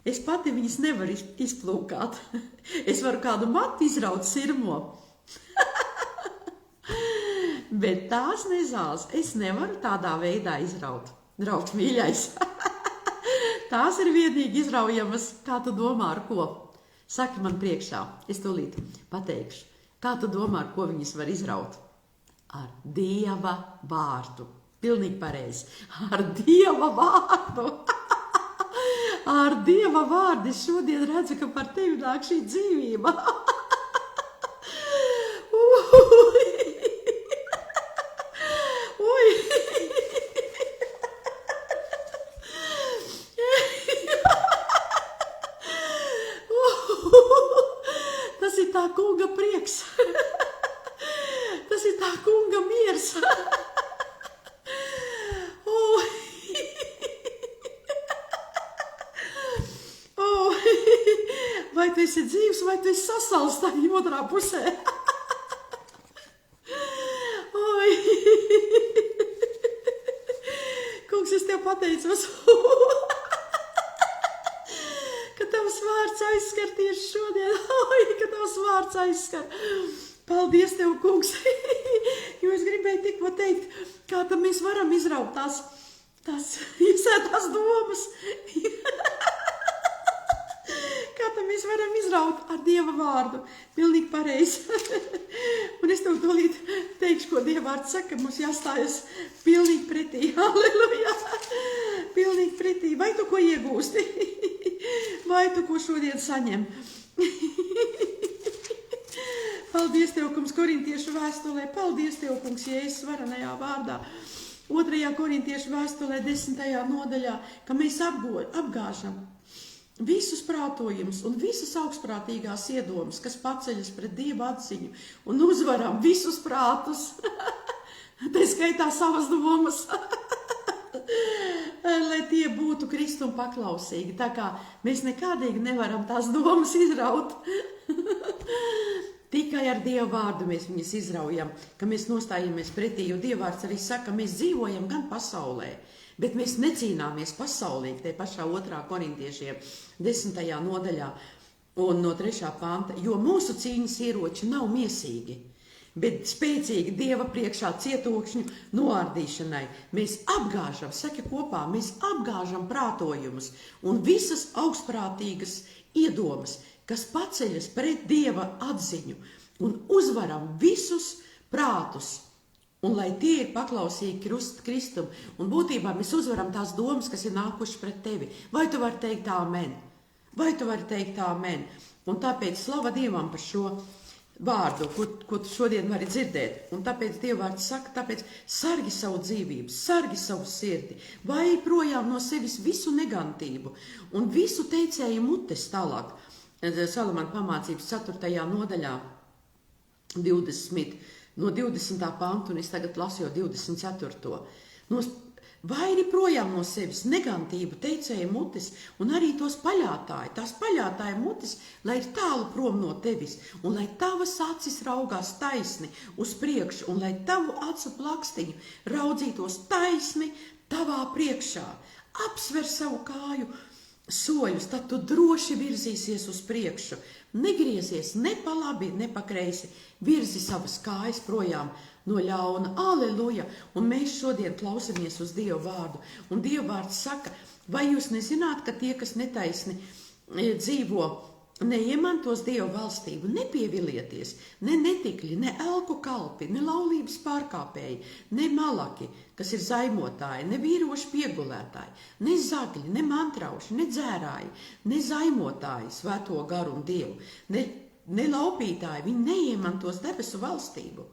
Es pati viņas nevaru izplūkāt. Es varu kādu matu izraut sirmo. Bet tās nezāles es nevaru tādā veidā izraut. Draugs mīļais. Tās ir vienīgi izraujamas, kā tu domā ar ko. Saki man priekšā, es tūlīt pateikšu. Kā tu domā, ar ko viņas var izraut? Ar Dieva vārdu. Pilnīgi pareizi. Ar Dieva vārdu. Ar Dieva vārdu es šodien redzu, ka par tevi nāk šī dzīvība. Kunga prieks. Tas ir tā kunga miers. Vai tu esi dzīvs, vai tu esi sasals tā otrā pusē? Kungs, es tev pateicos. Vārds aizskar tieši šodien, ka tavs vārds aizskar. Paldies tev, kungs, jo es gribēju tikko teikt, kā tad mēs varam izraut tās iesētās domas. Kā tad mēs varam izraut ar Dieva vārdu. Pilnīgi pareizi. Un es tev tūlīt teikšu, ko Dieva vārds saka, mums jāstājas pilnīgi pretī. Halleluja! Pilnīgi pretī. Vai tu ko iegūsti? Vai tu ko šodien saņem? Paldies tev, kungs, Korintiešu vēstulē. Paldies tev, kungs, Jēzus varenajā vārdā. 2. Korintiešu vēstulē 10. nodaļā, ka mēs apgāžam visus prātojumus un visas augstprātīgās iedomas, kas paceļas pret Dieva atziņu un uzvaram visus prātus. Tā skaitā savas domas. Lai tie būtu Kristum paklausīgi. Tā kā mēs nekādīgi nevaram tās domas izraut. Tikai ar Dieva vārdu mēs viņas izraujam, ka mēs nostājamies pretī, jo Dieva vārds arī saka, mēs dzīvojam gan pasaulē, bet mēs necīnāmies pasaulīgi, te pašā 2. Korintiešiem 10. nodaļā un no 3. panta, jo mūsu cīņas ieroči nav miesīgi, bet spēcīgi Dieva priekšā cietokšņu noārdīšanai. Mēs apgāžam, saki kopā, mēs apgāžam prātojumus un visas augstprātīgas iedomas, kas paceļas pret Dieva atziņu un uzvaram visus prātus. Un lai tie ir paklausīgi Kristum. Un būtībā mēs uzvaram tās domas, kas ir nākušas pret tevi. Vai tu vari teikt amen? Vai tu vari teikt amen? Un tāpēc slava Dievam par šo vārdu, ko tu šodien vari dzirdēt. Un tāpēc Dieva vārds saka, tāpēc sargi savu dzīvību, sargi savu sirdi, vai projām no sevis visu negantību un visu teicēju mutes tālāk. Salamana pamācības 4. nodaļā no 20. pantu, un es tagad lasu jau 24. Vairi projām no sevis negantību teicēju mutes un arī tās paļātāju mutes, lai ir tālu prom no tevis, un lai tavas acis raugās taisni uz priekšu, un lai tavu acu plakstiņu raudzītos taisni tavā priekšā. Apsver savu kāju soļus, tad tu droši virzīsies uz priekšu. Negriezies ne pa labi, ne pa kreisi, virzi savas kājas projām no ļauna. Aleluja! Un mēs šodien klausamies uz Dieva vārdu. Un Dieva vārds saka, vai jūs nezināt, ka tie, kas netaisni dzīvo, neiemantos Dieva valstību, nepievilieties, ne netikļi, ne elku kalpi, ne laulības pārkāpēji, ne malaki, kas ir zaimotāji, ne vīroši piegulētāji, ne zagļi, ne mantrauši, ne dzērāji, ne zaimotāji, svēto garu un Dievu, ne laupītāji, viņi neiemantos debesu valstību.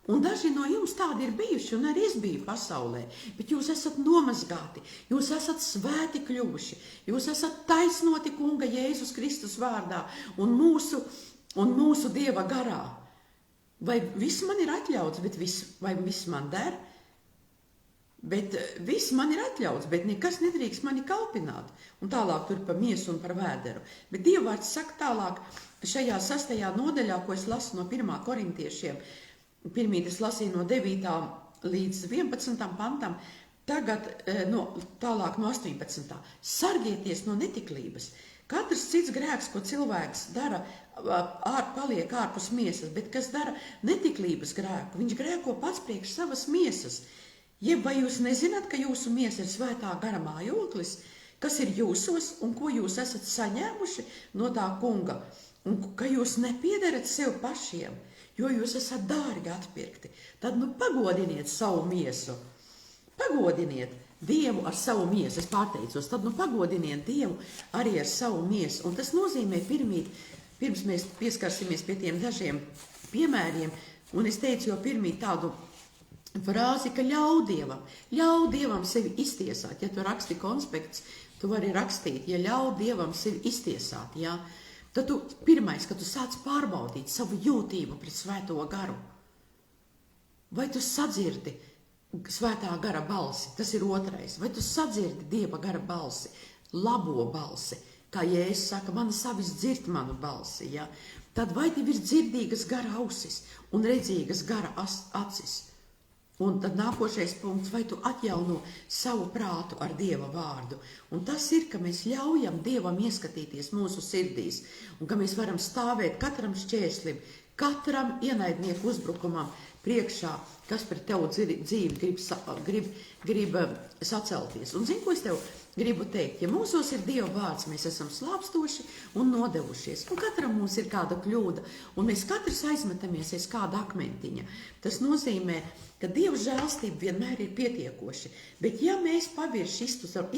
Un daži no jums tādi ir bijuši, un arī es biju pasaulē, bet jūs esat nomazgāti, jūs esat svēti kļuvuši, jūs esat taisnoti Kunga Jēzus Kristus vārdā un mūsu Dieva garā. Vai viss man ir atļauts, vai viss man der? Bet viss man ir atļauts, bet nekas nedrīkst mani kalpināt. Un tālāk tur par miesu un par vēderu. Bet Dieva vārds saka tālāk šajā 6. nodaļā, ko es lasu no 1. korintiešiem, pirmīt es lasīju no 9. līdz 11. pantam, tagad tālāk no 18. Sargieties no netiklības. Katrs cits grēks, ko cilvēks dara, paliek ārpus miesas, bet kas dara netiklības grēku, viņš grēko pats priekš savas miesas. Jeb vai jūs nezināt, ka jūsu miesa ir svētā gara mājoklis, kas ir jūsos un ko jūs esat saņēmuši no tā Kunga, un ka jūs nepiederat sev pašiem, jo jūs esat dārgi atpirkti, tad pagodiniet savu miesu. Pagodiniet Dievu ar savu miesu, es pārteicos, tad pagodiniet Dievu arī ar savu miesu. Un tas nozīmē pirms mēs pieskarsimies pie tiem dažiem piemēriem, un es teicu jau pirmīt tādu frāzi, ka ļauj Dievam sevi iztiesāt. Ja tu raksti konspekts, tu vari rakstīt, ja ļauj Dievam sevi iztiesāt, jā. Tad tu pirmais, kad tu sāc pārbaudīt savu jūtību pret svēto garu. Vai tu sadzirdi svētā gara balsi? Tas ir otrais. Vai tu sadzirdi Dieva gara balsi? Labo balsi. Kā Jēzus saka, mana savis dzird manu balsi. Ja? Tad vai tev ir dzirdīgas gara ausis un redzīgas gara acis? Un tad nākošais punkts, vai tu atjauno savu prātu ar Dieva vārdu. Un tas ir, ka mēs ļaujam Dievam ieskatīties mūsu sirdīs. Un ka mēs varam stāvēt katram šķērslim, katram ienaidnieku uzbrukumam priekšā, kas pret tevu dzīvi grib sacelties. Un zini, ko es tev gribu teikt? Ja mūsos ir Dieva vārds, mēs esam slāpstoši un nodevušies. Un katram mums ir kāda kļūda. Un mēs katrs aizmetamies aiz kāda akmentiņa. Tas nozīmē, ka Dieva žēlstība vienmēr ir pietiekoši. Bet ja mēs pavirši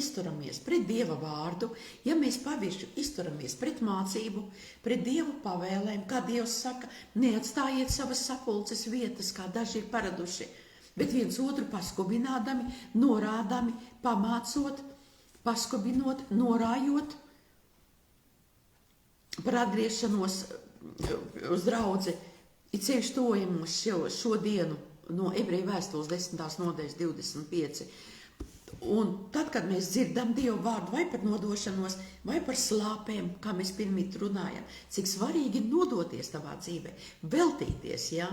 izturamies pret Dieva vārdu, ja mēs pavirši izturamies pret mācību, pret Dieva pavēlēm, kā Dievs saka, neatstājiet savas sapulces vietas, kā daži ir paraduši, bet viens otru paskubinādami, norādami, pamācot, paskubinot, norājot par atgriešanos uz draudzi, ir ceļš tojamos šo dienu no Ebreju vēstules 10. nodaļas 25. Un tad, kad mēs dzirdam Dievu vārdu vai par nodošanos, vai par slāpēm, kā mēs pirmīt runājam, cik svarīgi nodoties tavā dzīvē, veltīties, jā?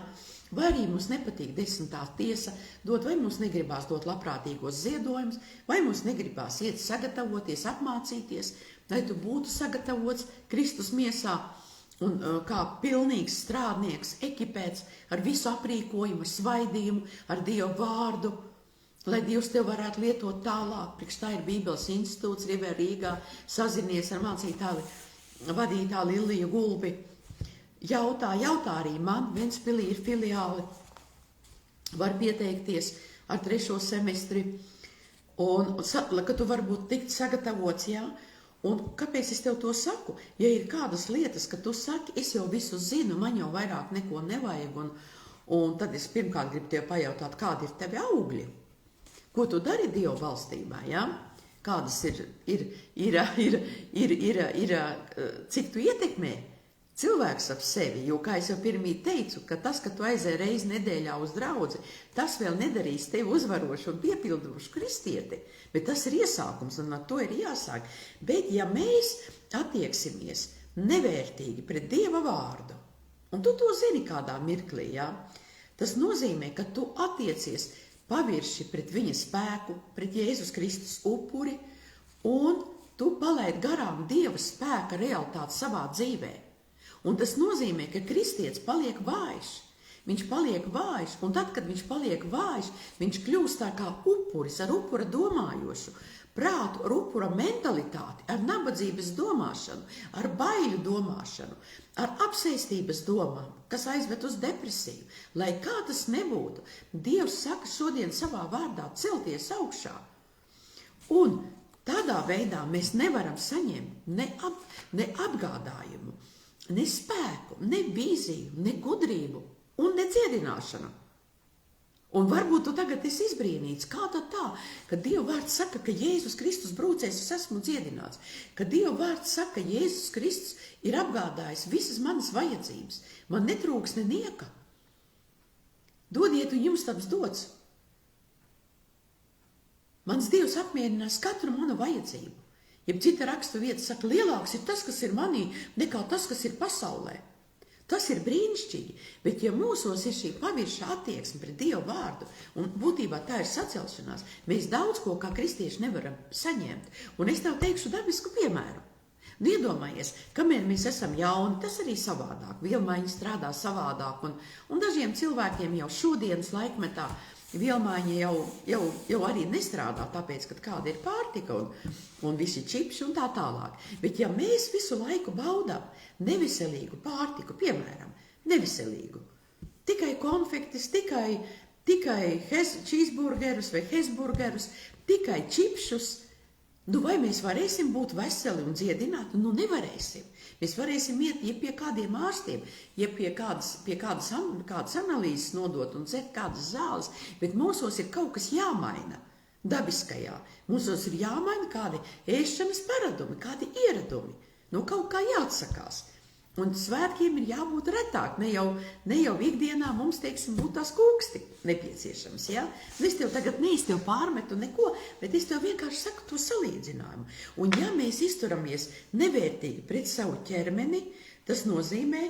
Vai arī mums nepatīk 10. tiesa dot, vai mums negribās dot labprātīgos ziedojumus, vai mums negribās iet sagatavoties, apmācīties, lai tu būtu sagatavots Kristus miesā, un kā pilnīgs strādnieks, ekipēts ar visu aprīkojumu, svaidījumu, ar Dievu vārdu, lai Dievs tev varētu lietot tālāk. Priekš tā ir Bībeles institūts Rīgā, sazinies ar mācītāju, vadītāju Lilliju Gulbi. Jautā arī man, Ventspilī ir filiāli, var pieteikties ar 3. semestri, un ka tu varbūt tikt sagatavots, jā. Un kāpēc es tev to saku? Ja ir kādas lietas, ka tu saki, es jau visu zinu, man jau vairāk neko nevajag, un tad es pirmkārt gribu tev pajautāt, kādi ir tevi augļi? Ko tu dari Dieva valstībā, ja? Kādas cik tu ietekmē cilvēks ap sevi, jo, kā es jau pirmīt teicu, ka tas, ka tu aizēji reizi nedēļā uz draudzi, tas vēl nedarīs tevi uzvarošu un piepildošu kristieti, bet tas ir iesākums un ar to ir jāsāk. Bet ja mēs attieksimies nevērtīgi pret Dieva vārdu, un tu to zini kādā mirklī, ja? Tas nozīmē, ka tu attiecies pavirši pret viņa spēku, pret Jēzus Kristus upuri, un tu palaid garām Dieva spēka realitāti savā dzīvē. Un tas nozīmē, ka kristietis paliek vājš. Viņš paliek vājš, un tad, kad viņš paliek vājš, viņš kļūst tā kā upuris, ar upura domājošu prātu, ar upura mentalitāti, ar nabadzības domāšanu, ar baiļu domāšanu, ar apsēstības domām, kas aizved uz depresiju. Lai kā tas nebūtu, Dievs saka šodien savā vārdā celties augšā. Un tādā veidā mēs nevaram saņemt ne apgādājumu, ne spēku, ne vīziju, ne gudrību un ne dziedināšanu. Un varbūt tu tagad esi izbrīnīts, kā tad tā, ka Dieva vārds saka, ka Jēzus Kristus brūcēs, es esmu dziedināts, ka Dieva vārds saka, ka Jēzus Kristus ir apgādājis visas manas vajadzības, man netrūks nenieka. Dodiet, un jums taps dots. Mans Dievs apmierinās katru manu vajadzību. Jeb cita rakstu vieta saka, lielāks ir tas, kas ir manī, nekā tas, kas ir pasaulē. Tas ir brīnišķīgi, bet ja mūsos ir šī pavirša attieksme pret Dievu vārdu, un būtībā tā ir sacelšanās, mēs daudz ko kā kristieši nevaram saņemt. Un es tev teikšu dabisku piemēru. Iedomājies, kamēr mēs esam jauni, tas arī savādāk, vielmaiņa strādā savādāk, un dažiem cilvēkiem jau šodienas laikmetā vielmaiņa jau arī nestrādā, tāpēc, ka kāda ir pārtika un visi čipši un tā tālāk. Bet ja mēs visu laiku baudām neveselīgu pārtiku, piemēram, neveselīgu, tikai konfektis, tikai cheeseburgerus vai hesburgerus, tikai čipšus, vai mēs varēsim būt veseli un dziedināti? Nevarēsim. Mēs varēsim iet pie kādiem ārstiem, pie kādas analīzes nodot un dzert kādas zāles, bet mūsos ir kaut kas jāmaina dabiskajā. Mūsos ir jāmaina kādi ēšanas paradumi, kādi ieradumi. Kaut kā jāatsakās. Un svētkiem ir jābūt retāk, ne jau ikdienā mums, būt tās kūksti nepieciešams, ja? Es tev tagad tev pārmetu neko, bet es tev vienkārši saku to salīdzinājumu. Un ja mēs izturamies nevērtīgi pret savu ķermeni, tas nozīmē,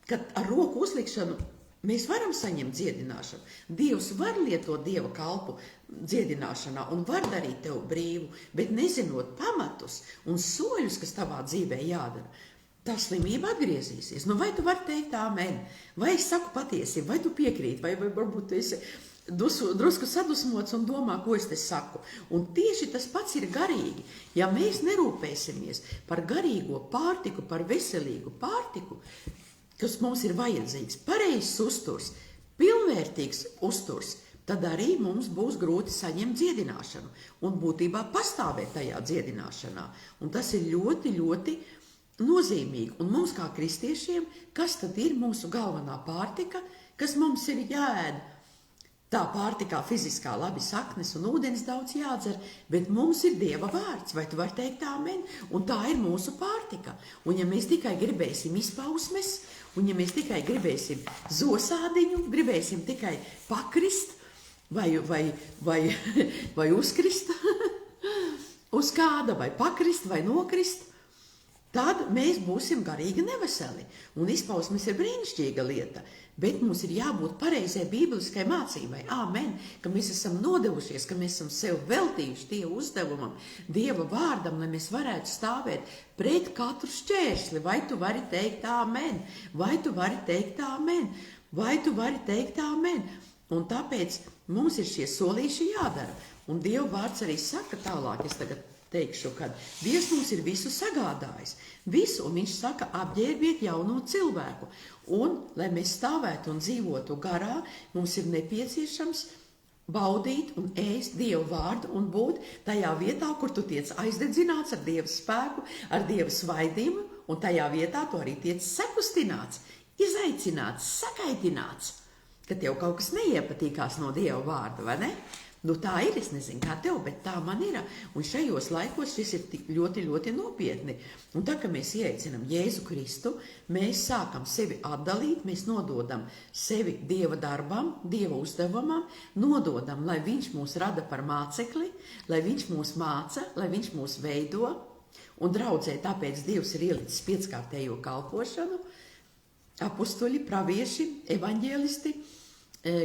ka ar roku uzlikšanu mēs varam saņemt dziedināšanu. Dievs var lietot Dieva kalpu dziedināšanā un var darīt tev brīvu, bet nezinot pamatus un soļus, kas tavā dzīvē jādara, tā slimība atgriezīsies. Vai tu vari teikt āmen? Vai es saku patiesību? Vai tu piekrīti? Vai varbūt tu esi drusku sadusmots un domā, ko es te saku? Un tieši tas pats ir garīgi. Ja mēs nerūpēsimies par garīgo pārtiku, par veselīgu pārtiku, kas mums ir vajadzīgs, pareizs uzturs, pilnvērtīgs uzturs, tad arī mums būs grūti saņemt dziedināšanu un būtībā pastāvēt tajā dziedināšanā. Un tas ir ļoti, ļoti nozīmīgi. Un mums kā kristiešiem, kas tad ir mūsu galvenā pārtika, kas mums ir jāēd? Tā pārtikā fiziskā labi saknes un ūdens daudz jādzer, bet mums ir Dieva vārds, vai tu vari teikt āmen? Un tā ir mūsu pārtika. Un ja mēs tikai gribēsim izpausmes, un ja mēs tikai gribēsim zosādiņu, gribēsim tikai pakrist, vai uzkrist uz kāda, vai pakrist, vai nokrist, tad mēs būsim garīgi neveseli. Un izpausmes ir brīnišķīga lieta, bet mums ir jābūt pareizai bībeliskai mācībai. Āmen, ka mēs esam nodevušies, ka mēs esam sev veltījuši Dieva uzdevumam, Dieva vārdam, lai mēs varētu stāvēt pret katru šķērsli. Vai tu vari teikt āmen? Vai tu vari teikt āmen? Vai tu vari teikt āmen? Un tāpēc mums ir šie solīši jādara. Un Dieva vārds arī saka tālāk, es tagad teikšu, ka Dievs mums ir visu sagādājis. Visu, un viņš saka, apģērbiet jauno cilvēku. Un, lai mēs stāvētu un dzīvotu garā, mums ir nepieciešams baudīt un ēst Dievu vārdu un būt tajā vietā, kur tu tiec aizdedzināts ar Dieva spēku, ar Dieva svaidījumu, un tajā vietā tu arī tiec sakustināts, izaicināts, sakaitināts, ka tev kaut kas neiepatīkās no Dieva vārda, vai ne? Nu tā ir, es nezinu kā tev, bet tā man ir. Un šajos laikos šis ir ļoti, ļoti nopietni. Un tā, ka mēs ieaicinam Jēzu Kristu, mēs sākam sevi atdalīt, mēs nododam sevi Dieva darbam, Dieva uzdevumam, nododam, lai viņš mūs rada par mācekli, lai viņš mūs māca, lai viņš mūs veido. Un draudzē tāpēc Dievs ir ielicis pieckārtējo kalpošanu, apustuļi, pravieši, evaņģēlisti,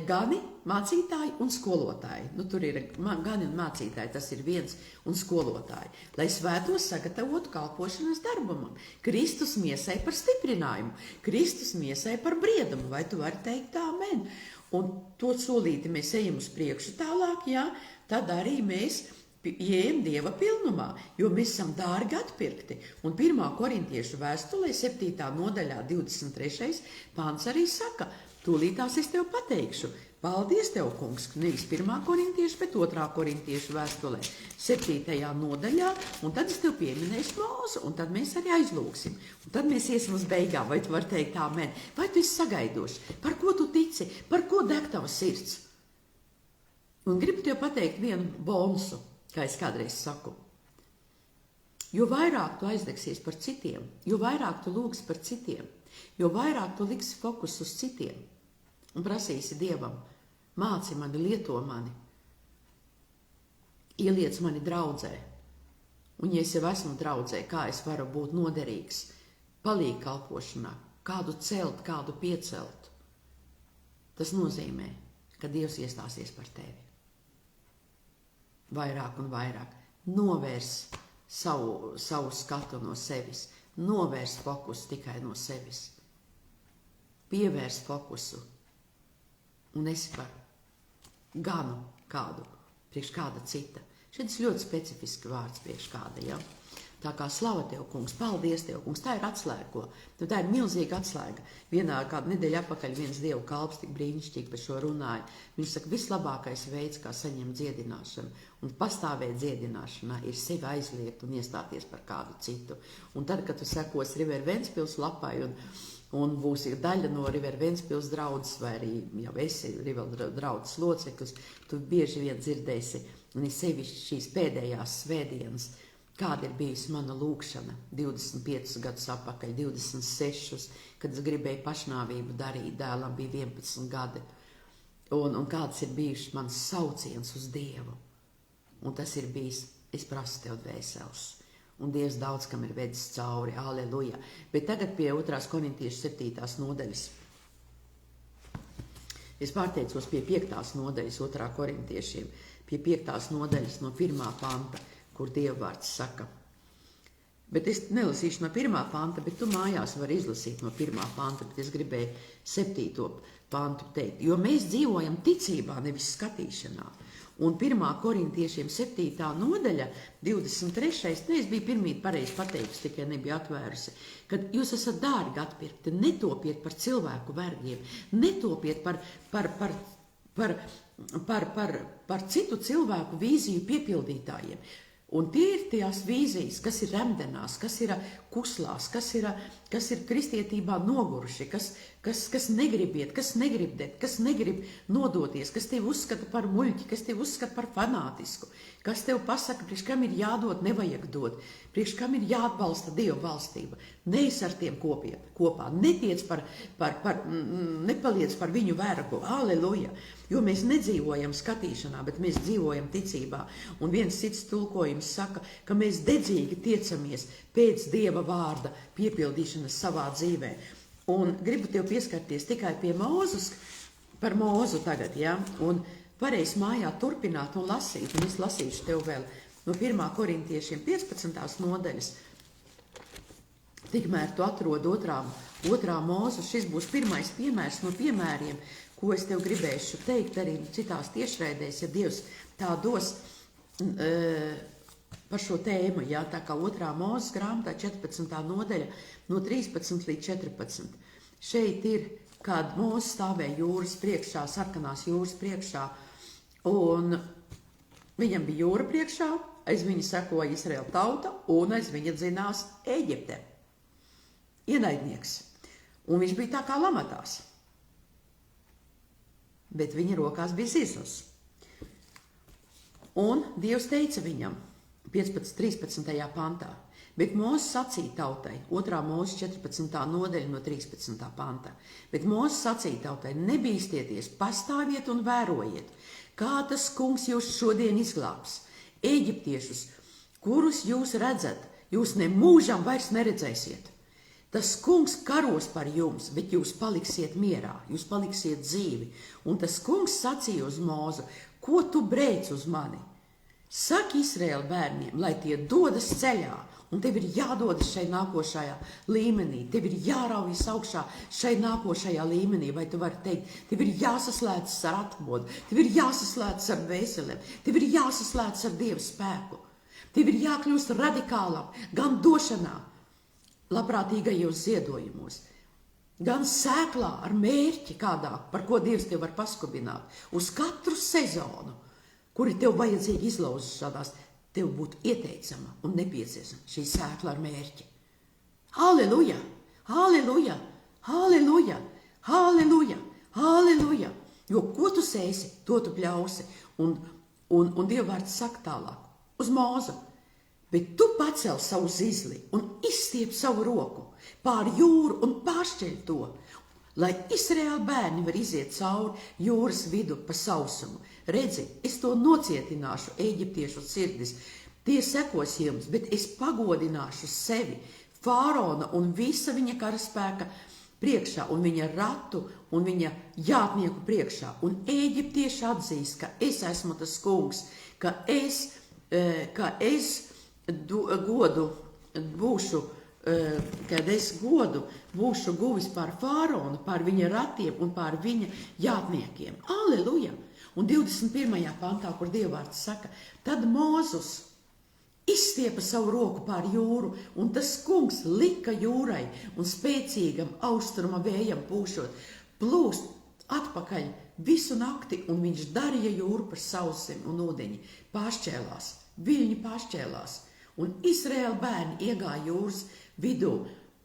gani, mācītāji un skolotāji. Nu, tur ir gani un mācītāji, tas ir viens, un skolotāji. Lai svētos sagatavotu kalpošanas darbumam. Kristus miesai par stiprinājumu, Kristus miesai par briedumu. Vai tu vari teikt amen? Un to solīti mēs ejam uz priekšu tālāk, jā, tad arī mēs ejam Dieva pilnumā, jo mēs esam dārgi atpirkti. Un 1. korintiešu vēstulē 7. nodaļā 23. pāns arī saka, tūlītās es tev pateikšu, paldies tev, kungs, nevis 1. korintiešu, bet 2. korintiešu vēstulē, 7. nodaļā, un tad es tev pieminēšu Mūzu, un tad mēs arī aizlūksim. Un tad mēs iesim uz beigām, vai tu vari teikt amen, vai tu esi sagaidošs, par ko tu tici, par ko deg tava sirds. Un gribu tev pateikt vienu bonusu, kā es kādreiz saku. Jo vairāk tu aizdegsies par citiem, jo vairāk tu lūgsi par citiem, jo vairāk tu liksi fokus uz citiem un prasīsi Dievam, māci mani, lieto mani, ieliec mani draudzē. Un ja es jau esmu draudzē, kā es varu būt noderīgs, palīg kalpošanā, kādu celt, kādu piecelt. Tas nozīmē, ka Dievs iestāsies par tevi. Vairāk un vairāk. Novērs savu skatu no sevis. Novērs fokusu tikai no sevis. Pievērs fokusu un esi par ganu kādu, priekš kāda cita. Šeit ir ļoti specifiski vārds priekš kāda, ja? Tā kā slava tev, kungs, paldies tev, kungs, tā ir atslēga. Nu, tā ir milzīga atslēga. Vienā kādu nedēļu atpakaļ viens Dievu kalps tik brīnišķīgi par šo runāja. Viņš saka, vislabākais veids, kā saņemt dziedināšanu un pastāvēt dziedināšanā, ir sevi aizliegt un iestāties par kādu citu. Un tad, kad tu sekos River Ventspils lapai un būsi daļa no River Ventspils draudzes, vai arī jau esi River draudzes loceklis, tu bieži vien dzirdēsi, un ir sevišķi šīs pēdējās svētdienas, kāda ir bijusi mana lūkšana 25 gadus atpakaļ, 26, kad es gribēju pašnāvību darīt, dēlam bija 11 gadi. Un kāds ir bijuši mans sauciens uz Dievu. Un tas ir bijis, es prasu tev dvēseles. Un Dievs daudz kam ir vedis cauri, aleluja. Bet tagad pie 2. korintiešu 7. nodaļas. Es pārteicos pie 5. nodaļas 2. korintiešiem, pie 5. nodaļas no 1. panta, kur Dievvārds saka. Bet es nelasīšu no 1. panta, bet tu mājās vari izlasīt no 1. panta, bet es gribēju 7. pantu teikt. Jo mēs dzīvojam ticībā, nevis skatīšanā. Un 1. korintiešiem 7. nodaļa, 23. Es biju pirmīt pareizi pateikusi, tikai nebija atvērusi, kad jūs esat dārgi atpirkti, netopiet par cilvēku vergiem, netopiet par citu cilvēku vīziju piepildītājiem. Un tie ir tās vīzijas, kas ir remdenās, kas ir kuslās, kas ir kristietībā noguruši, kas negrib iet, kas negrib degt, kas negrib nodoties, kas tevi uzskata par muļķi, kas tevi uzskata par fanātisku, kas tev pasaka, priekš kam ir jādod, nevajag dot, priekš kam ir jāatbalsta Dieva valstība. Nees ar tiem kopā, nepaliec par viņu vergu, aleluja, jo mēs nedzīvojam skatīšanā, bet mēs dzīvojam ticībā. Un viens cits tulkojums saka, ka mēs dedzīgi tiecamies pēc Dieva vārda piepildīšanas savā dzīvē. Un gribu tev pieskarties tikai pie Mūzus, par Mūzu tagad, ja? Un varēs mājā turpināt un lasīt, un es lasīšu tev vēl no 1. korintiešiem 15. nodaļas. Tikmēr tu atrod 2. Mūzu, šis būs pirmais piemērs no piemēriem, ko es tev gribēšu teikt arī citās tiešraidēs, ja Dievs tā dos par šo tēmu, ja? Tā kā 2. Mūzes grāmatā 14. nodaļa no 13 līdz 14. Šeit ir, kad Mūzes stāvēja jūras priekšā, sarkanās jūras priekšā, Un viņam bija jūra priekšā, aiz viņa sekoja Izraēla tauta, un aiz viņa dzinās Ēģipte. Ienaidnieks. Un viņš bija tā kā lamatās. Bet viņa rokās bija zizls. Un Dievs teica viņam, 13. pantā, bet Mūzes sacīja tautai, 2. Mūzes 14. nodaļa no 13. panta, bet Mūzes sacīja tautai, nebīstieties, pastāviet un vērojiet, kā tas kungs jūs šodien izglābs. Ēģiptiešus, kurus jūs redzat, jūs nemūžam vairs neredzēsiet. Tas kungs karos par jums, bet jūs paliksiet mierā, jūs paliksiet dzīvi. Un tas kungs sacīja uz Mūzu, ko tu brēc uz mani? Saki Izraēla bērniem, lai tie dodas ceļā, un tev ir jādodas šai nākošajā līmenī, tev ir jāraujas augšā šai nākošajā līmenī, vai tu vari teikt, tev ir jāsaslēdzas ar atmodu, tev ir jāsaslēdzas ar dvēselēm, tev ir jāsaslēdzas ar Dieva spēku, tev ir jākļūst radikālam, gan došanā, labprātīgajos ziedojumos, gan sēklā ar mērķi kādā, par ko Dievs tev var paskubināt, uz katru sezonu, kuri tev vajadzīgi izlauzes šādās, tev būtu ieteicama un nepieciešama šī sēkla ar mērķi. Halleluja! Halleluja! Halleluja! Halleluja! Halleluja! Jo ko tu sēsi, to tu pļausi. Un Dieva vārds saka tālāk uz Mūzu. Bet tu pacel savu zizli un izstiep savu roku pār jūru un pāršķeļ to, lai Izraēla bērni var iziet cauri jūras vidu pa sausumu. Redzi, es to nocietināšu Ēģiptiešu sirdis, tie sekos jums, bet es pagodināšu sevi, Fāraona un visa viņa karaspēka priekšā, un viņa ratu un viņa jātnieku priekšā. Un Ēģiptieši atzīs, ka es esmu tas kungs, ka es godu būšu, kad es godu būšu guvis pār Fāraonu, pār viņa ratiem un pār viņa jātniekiem. Aleluja! Un 21. pantā, kur Dievvārds saka, tad Mūzus izstiepa savu roku pār jūru, un tas kungs lika jūrai un spēcīgam austruma vējam pūšot, plūst atpakaļ visu nakti, un viņš darīja jūru par sausiem un ūdeņi. Pāršķēlās, viļņi pāršķēlās, un Izraēla bērni iegāja jūras vidū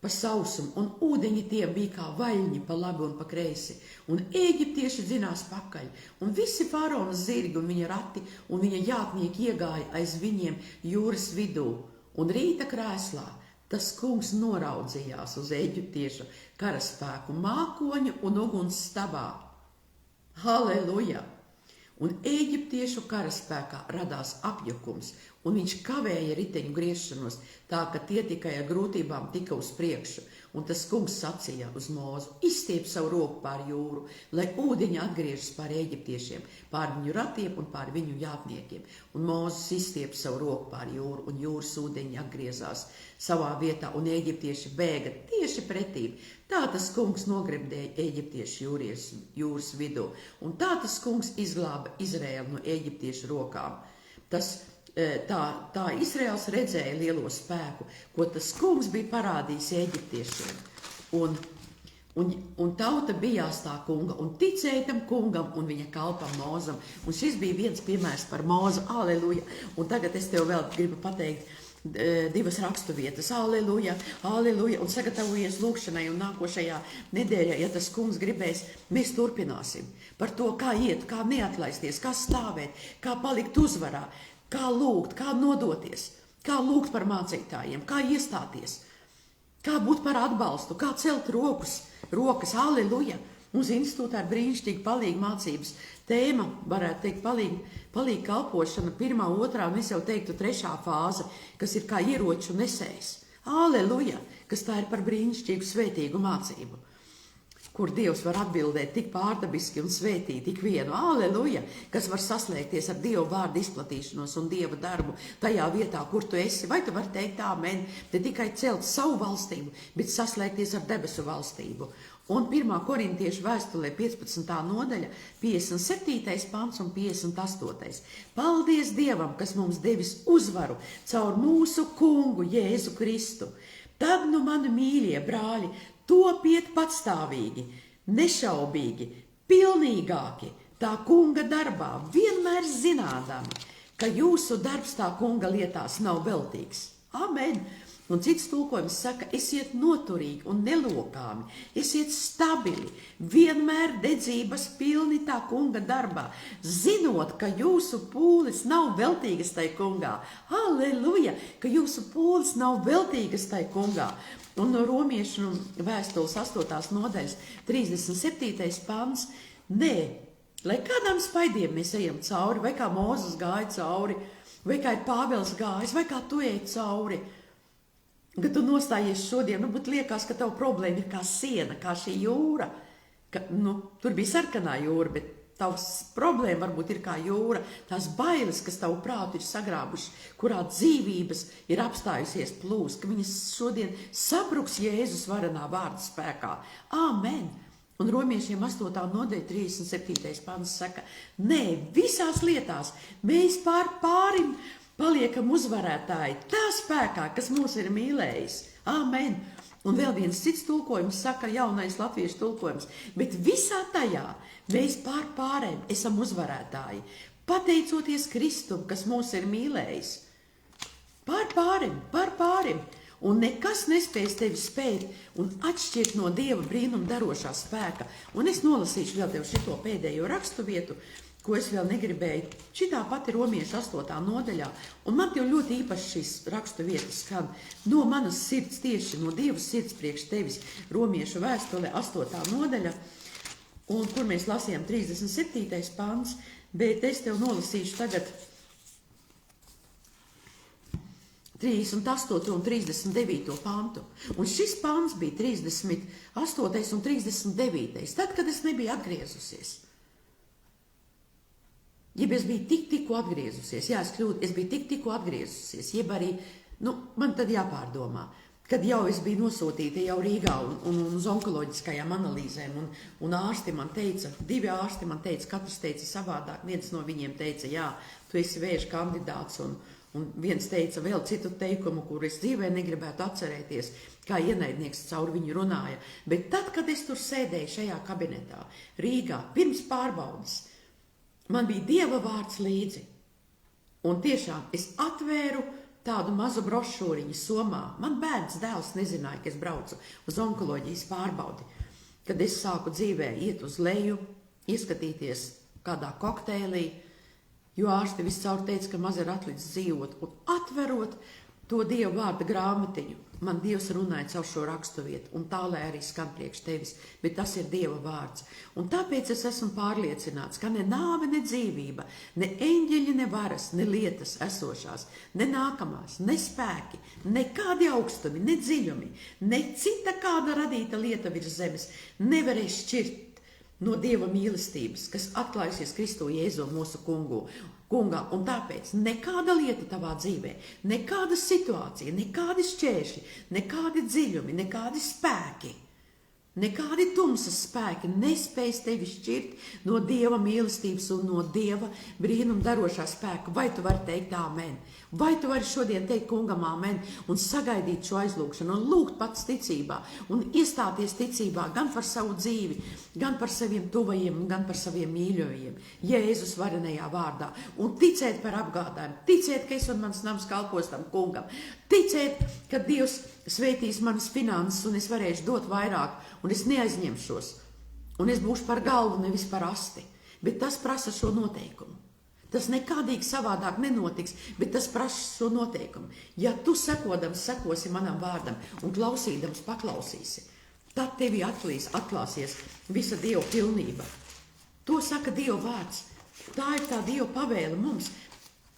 pa sausumu, un ūdeņi tiem bija kā vaļņi pa labi un pa kreisi. Un Ēģiptieši dzinās pakaļ, un visi Fāraona zirgi un viņa rati un viņa jātnieki iegāja aiz viņiem jūras vidū. Un rīta krēslā tas kungs noraudzījās uz Ēģiptiešu karaspēku mākoņu un uguns stabā. Halleluja! Un Ēģiptiešu karaspēkā radās apjukums, un viņš kavēja riteņu griešanos, tā ka tie tikai ar grūtībām tika uz priekšu. Un tas kungs sacīja uz Mūzu, izstiep savu roku pār jūru, lai ūdeņi atgriežas pār Ēģiptiešiem, pār viņu ratiem un pār viņu jātniekiem. Un Mūzes izstiep savu roku pār jūru, un jūras ūdeņi atgriezās savā vietā, un Ēģiptieši bēga tieši pretīm. Tā tas kungs nogrebdēja Ēģiptiešu jūras vidū, un tā tas kungs izglāba Izraēlu no Ēģiptiešu rokām. Tā Izraēls redzēja lielo spēku, ko tas kungs bija parādījis Ēģiptiešiem. Un tauta bijās tā kunga un ticēja tam kungam un viņa kalpam Mūzam. Un šis bija viens piemērs par Mūzu. Aleluja! Un tagad es tev vēl gribu pateikt divas rakstu vietas. Aleluja! Aleluja! Un sagatavojies lūkšanai, un nākošajā nedēļā, ja tas kungs gribēs, mēs turpināsim par to, kā iet, kā neatlaisties, kā stāvēt, kā palikt uzvarā, kā lūgt, kā nodoties, kā lūgt par mācītājiem, kā iestāties, kā būt par atbalstu, kā celt rokas, aleluja. Mums institūtā ir brīnišķīgi palīga mācības tēma, varētu teikt, palīga kalpošana, 1., 2. un es jau teiktu 3. fāze, kas ir kā ieroču nesējs. Aleluja, kas tā ir par brīnišķīgu svētīgu mācību, kur Dievs var atbildēt tik pārdabiski un svētīt tik vienu, aleluja, kas var saslēgties ar Dieva vārdu izplatīšanos un Dieva darbu tajā vietā, kur tu esi. Vai tu vari teikt amen, te tikai celt savu valstību, bet saslēgties ar debesu valstību. Un 1. korintiešu vēstulē 15. nodaļa, 57. pants un 58. Paldies Dievam, kas mums devis uzvaru caur mūsu kungu Jēzu Kristu. Tad nu mani mīļie brāļi, topiet patstāvīgi, nešaubīgi, pilnīgāki, tā kunga darbā, vienmēr zinādami, ka jūsu darbs tā kunga lietās nav veltīgs. Amen! Un cits tulkojums saka, esiet noturīgi un nelokāmi, esiet stabili, vienmēr dedzības pilni tā kunga darbā, zinot, ka jūsu pūles nav veltīgas tai kungā. Halleluja, ka jūsu pūles nav veltīgas tai kungā. Un no Romiešu vēstules 8. nodaļas 37. pants, nē, lai kādām spaidiem mēs ejam cauri, vai kā Mūzes gāja cauri, vai kā ir Pāvils gājis, vai kā tu ej cauri, kad tu nostājies šodien, varbūt liekas, ka tavu problēma ir kā siena, kā šī jūra. Tur bija sarkanā jūra, bet tavs problēma varbūt ir kā jūra. Tās bailes, kas tavu prātu ir sagrābušas, kurā dzīvības ir apstājusies plūst, ka viņas šodien sabruks Jēzus varenā vārda spēkā. Āmen! Un Romiešiem 8. nodaļa 37. pants saka, nē, visās lietās mēs pārim paliekam uzvarētāji tā spēkā, kas mūs ir mīlējis. Āmen! Un vēl viens cits tulkojums saka, jaunais latviešu tulkojums, bet visā tajā mēs pārēm esam uzvarētāji, pateicoties Kristum, kas mūs ir mīlējis. Pārim. Un nekas nespēs tevi spēt un atšķirt no Dieva brīnum darošā spēka. Un es nolasīšu vēl tev šito pēdējo rakstu vietu, ko es vēl negribēju. Šitā pati Romiešu 8. nodaļā, un man tev ļoti īpaši šīs rakstu vietas skan no manas sirds, tieši no Dieva sirds priekš tevis, Romiešu vēstule 8. nodaļa, un kur mēs lasījām 37. pants, bet es tev nolasīšu tagad 38. un 39. pantu. Un šis pants bija 38. un 39. Tad, kad es nebiju atgriezusies. Jeb es biju tikko atgriezusies, es biju tikko atgriezusies, jeb arī, man tad jāpārdomā, kad jau es biju nosūtīta jau Rīgā un uz onkoloģiskajām analīzēm, un ārsti man teica, 2 ārsti man teica, katrs teica savādāk, viens no viņiem teica, jā, tu esi vēža kandidāts, un viens teica vēl citu teikumu, kur es dzīvē negribētu atcerēties, kā ienaidnieks caur viņu runāja, bet tad, kad es tur sēdēju šajā kabinetā, Rīgā, pirms pārbaudas, man bija Dieva vārds līdzi, un tiešām es atvēru tādu mazu brošūriņu somā. Man bērns dēls nezināja, ka es braucu uz onkoloģijas pārbaudi. Kad es sāku dzīvē iet uz leju, ieskatīties kādā kokteilī, jo ārsti viscaur teica, ka maz ir atlicis dzīvot, un atverot to Dieva vārda grāmatiņu, man Dievs runāja caur šo rakstu vietu, un tā, lai arī skan priekš tevis, bet tas ir Dieva vārds. Un tāpēc es esmu pārliecināts, ka ne nāve, ne dzīvība, ne eņģeļi, ne varas, ne lietas esošās, ne nākamās, ne spēki, ne kādi augstumi, ne dziļumi, ne cita kāda radīta lieta virs zemes nevarēs šķirt no Dieva mīlestības, kas atklājusies Kristu Jēzu mūsu kungā. Un tāpēc nekāda lieta tavā dzīvē, nekāda situācija, nekādi šķēršļi, nekādi dziļumi, nekādi spēki, nekādi tumsas spēki nespējas tevi šķirt no Dieva mīlestības un no Dieva brīnum darošā spēka. Vai tu vari teikt āmen? Vai tu vari šodien teikt kungam āmen un sagaidīt šo aizlūgšanu un lūgt pats ticībā un iestāties ticībā gan par savu dzīvi, gan par saviem tuvajiem, gan par saviem mīļojiem, Jēzus varenajā vārdā, un ticēt par apgādājumu, ticēt, ka es un mans nams kalpos tam kungam, ticēt, ka Dievs svētīs manas finanses un es varēšu dot vairāk un es neaizņemšos un es būšu par galvu, nevis par asti, bet tas prasa šo noteikumu. Tas nekādīgi savādāk nenotiks, bet tas prasa šo noteikumu. Ja tu sekosi manam vārdam un klausīdams paklausīsi, tad tevi atklāsies visa Dieva pilnība. To saka Dieva vārds. Tā ir tā Dieva pavēle mums.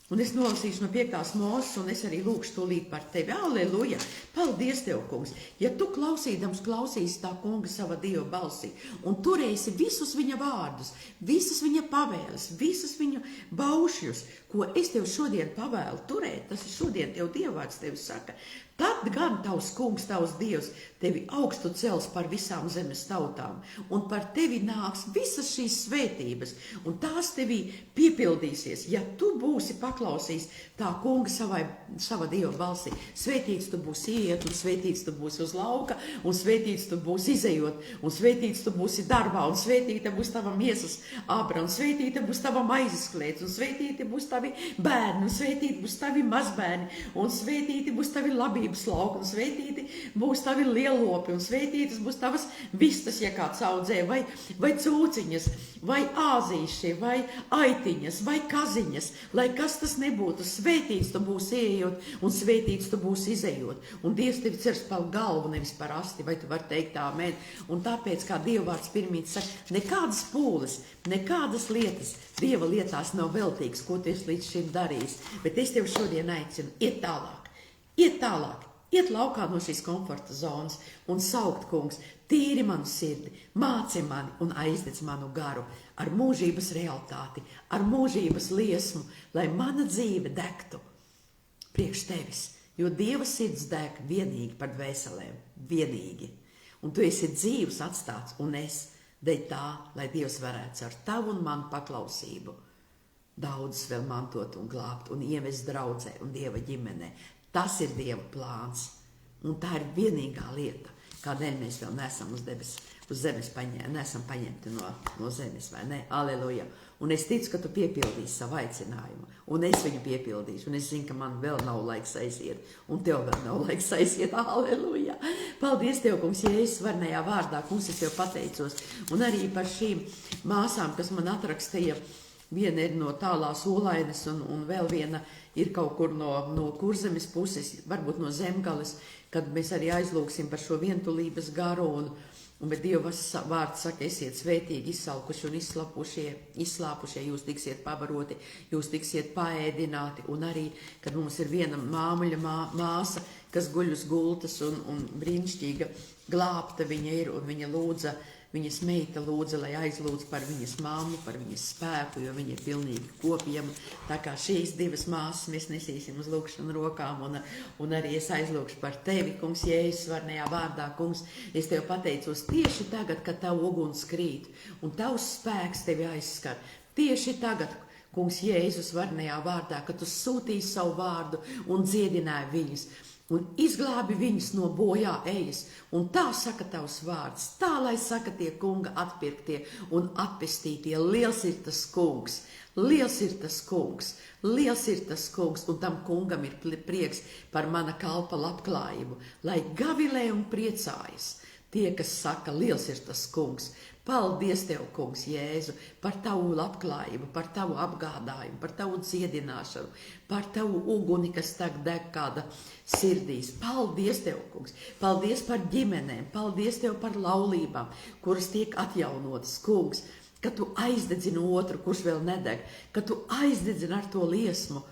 Un es nolasīšu no 5. Mūzes, un es arī lūkšu tūlīt par tevi. Alleluja! Paldies tev, kungs! Ja tu klausīdams klausīsi tā kunga sava Dieva balsī un turēsi visus viņa vārdus, visas viņa pavēles, visus viņa baušļus, ko es tev šodien pavēlu turēt, tas ir šodien tev Dievvārds tevi saka, tad gan tavs kungs, tavs Dievs, tevi augstu cels par visām zemes tautām, un par tevi nāks visas šīs svētības, un tās tevī piepildīsies, ja tu būsi paklausījis tā kunga sava Dieva balsī. Svētīts tu būsi ieiet, un svētīts tu būsi uz lauka, un svētīts tu būsi izejot, un svētīts tu būsi darbā, un svētīta būs tava miesas abra, un svētīta būs tava maizes klēts, un svētīti būs tavi bērni, un svētīti būs tavi mazbērni, un svētīti būs tavi labības lauki, un svētīti būs tavi lielopi, un svētītas būs tavas vistas, ja kāds audzē, vai cūciņas, vai āzīši, vai aitiņas, vai kaziņas, lai kas tas nebūtu, svētīts tu būsi ieejot, un svētīts tu būsi izejot, un Dievs tevi cers par galvu, nevis par asti, vai tu vari teikt āmen, un tāpēc, kā Dievvārds pirmīt saka, nekādas pūles, nekādas lietas Dieva lietās nav veltīgas, ko tu esi līdz šim darījis, bet es tevi šodien aicinu, iet tālāk, iet laukā no šīs komforta zonas un saukt, kungs, tīri manu sirdi, māci mani un aizdedz manu garu ar mūžības realitāti, ar mūžības liesmu, lai mana dzīve degtu priekš tevis, jo Dieva sirds deg vienīgi par dvēselēm, vienīgi, un tu esi dzīvs atstāts, un es dēļ tā, lai Dievs varētu ar tavu un manu paklausību daudzus vēl mantot un glābt un ievest draudzē un Dieva ģimenē. Tas ir Dieva plāns, un tā ir vienīgā lieta, kādēļ mēs vēl neesam uz zemes neesam paņemti no zemes, vai ne? Aleluja! Un es ticu, ka tu piepildīsi savu aicinājumu, un es viņu piepildīšu, un es zinu, ka man vēl nav laiks aiziet, un tev vēl nav laiks aiziet. Aleluja! Paldies tev, kungs, Jēzus varnajā vārdā, kungs, es tev pateicos, un arī par šīm māsām, kas man atrakstīja. Viena ir no tālās Olainas, un vēl viena ir kaut kur no Kurzemes puses, varbūt no Zemgales, kad mēs arī aizlūksim par šo vientulības garu, bet Dieva vārds saka, esiet svētīgi, izsalkuši un izslāpušie, jūs tiksiet pabaroti, jūs tiksiet paēdināti, un arī, kad mums ir viena māmuļa māsa, kas guļ uz gultas un brīnišķīga glābta viņa ir, un viņa lūdza, viņas meita lūdza, lai aizlūdz par viņas mammu, par viņas spēku, jo viņa ir pilnīgi kopjama. Tā kā šīs divas māsas mēs nesīsim uz lūkšanu rokām, un arī es aizlūkšu par tevi, kungs, Jēzus varnajā vārdā, kungs. Es tev pateicos tieši tagad, kad tavu uguns krīt, un tavs spēks tevi aizskar. Tieši tagad, kungs, Jēzus varnajā vārdā, kad tu sūtīji savu vārdu un dziedināji viņus, un izglābi viņus no bojā ejas, un tā saka tavs vārds, tā lai saka tie kunga atpirktie un atpestītie, liels ir tas kungs, liels ir tas kungs, liels ir tas kungs, un tam kungam ir prieks par mana kalpa labklājību, lai gavilē un priecājas tie, kas saka, liels ir tas kungs. Paldies tev, kungs, Jēzu, par tavu labklājību, par tavu apgādājumu, par tavu dziedināšanu, par tavu uguni, kas tagad deg kāda sirdīs. Paldies tev, kungs, paldies par ģimenēm, paldies tev par laulībām, kuras tiek atjaunotas, kungs, ka tu aizdedzini otru, kurš vēl nedeg, ka tu aizdedzini ar to liesmu.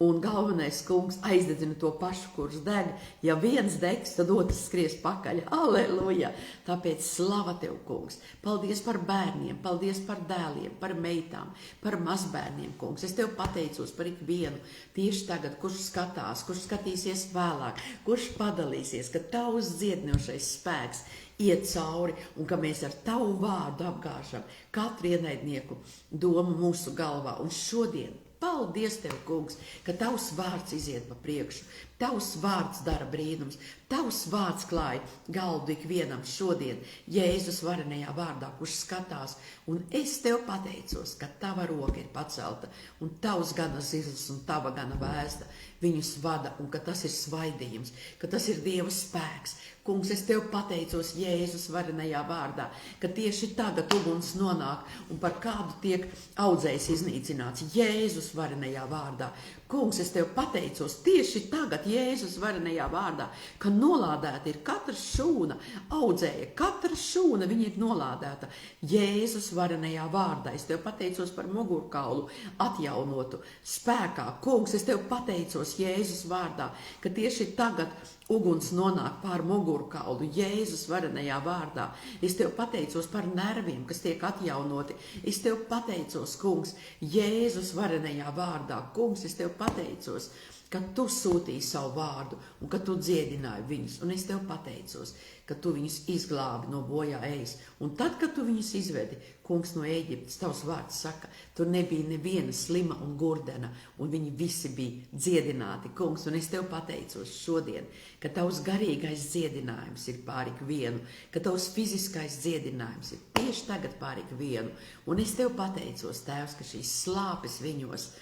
Un galvenais, kungs, aizdedzina to pašu, kurš deg. Ja viens degs, tad otrs skries pakaļ. Aleluja! Tāpēc slava tev, kungs. Paldies par bērniem, paldies par dēliem, par meitām, par mazbērniem, kungs. Es tev pateicos par ikvienu tieši tagad, kurš skatās, kurš skatīsies vēlāk, kurš padalīsies, ka tavs dziedinošais spēks iet cauri, un ka mēs ar tavu vārdu apgāžam katru ienaidnieku domu mūsu galvā. Un šodien paldies tev, kungs, ka tavs vārds iziet pa priekšu, tavs vārds dara brīnums, tavs vārds klāja galdu ikvienam šodien, Jēzus varenajā vārdā, kurš skatās, un es tev pateicos, ka tava roka ir pacelta, un tavs gana zizls un tava gana vēsta viņus vada, un ka tas ir svaidījums, ka tas ir Dieva spēks. Kungs, es tev pateicos Jēzus varenajā vārdā, ka tieši tagad uguns nonāk un par kādu tiek audzējs iznīcināts Jēzus varenajā vārdā. Kungs, es tev pateicos tieši tagad Jēzus varenajā vārdā, ka nolādēta ir katra šūna, audzēja, katra šūna, viņa ir nolādēta Jēzus varenajā vārdā. Es tev pateicos par mugurkaulu atjaunotu spēkā. Kungs, es tev pateicos Jēzus vārdā, ka tieši tagad uguns nonāk pār mugurkaulu Jēzus varenajā vārdā. Es tev pateicos par nerviem, kas tiek atjaunoti. Es tev pateicos, kungs, Jēzus varenajā vārdā. Kungs, es tev pateicos, ka tu sūtīji savu vārdu un ka tu dziedināji viņus. Un es tev pateicos, ka tu viņus izglābi no bojā ejas. Un tad, kad tu viņus izvedi, kungs, no Ēģiptes, tavs vārds saka, tur nebija neviena slima un gurdena, un viņi visi bija dziedināti, kungs. Un es tev pateicos šodien, ka tavs garīgais dziedinājums ir pār ikvienu, ka tavs fiziskais dziedinājums ir tieši tagad pār ikvienu. Un es tev pateicos, Tēvs, ka šīs slāpes viņos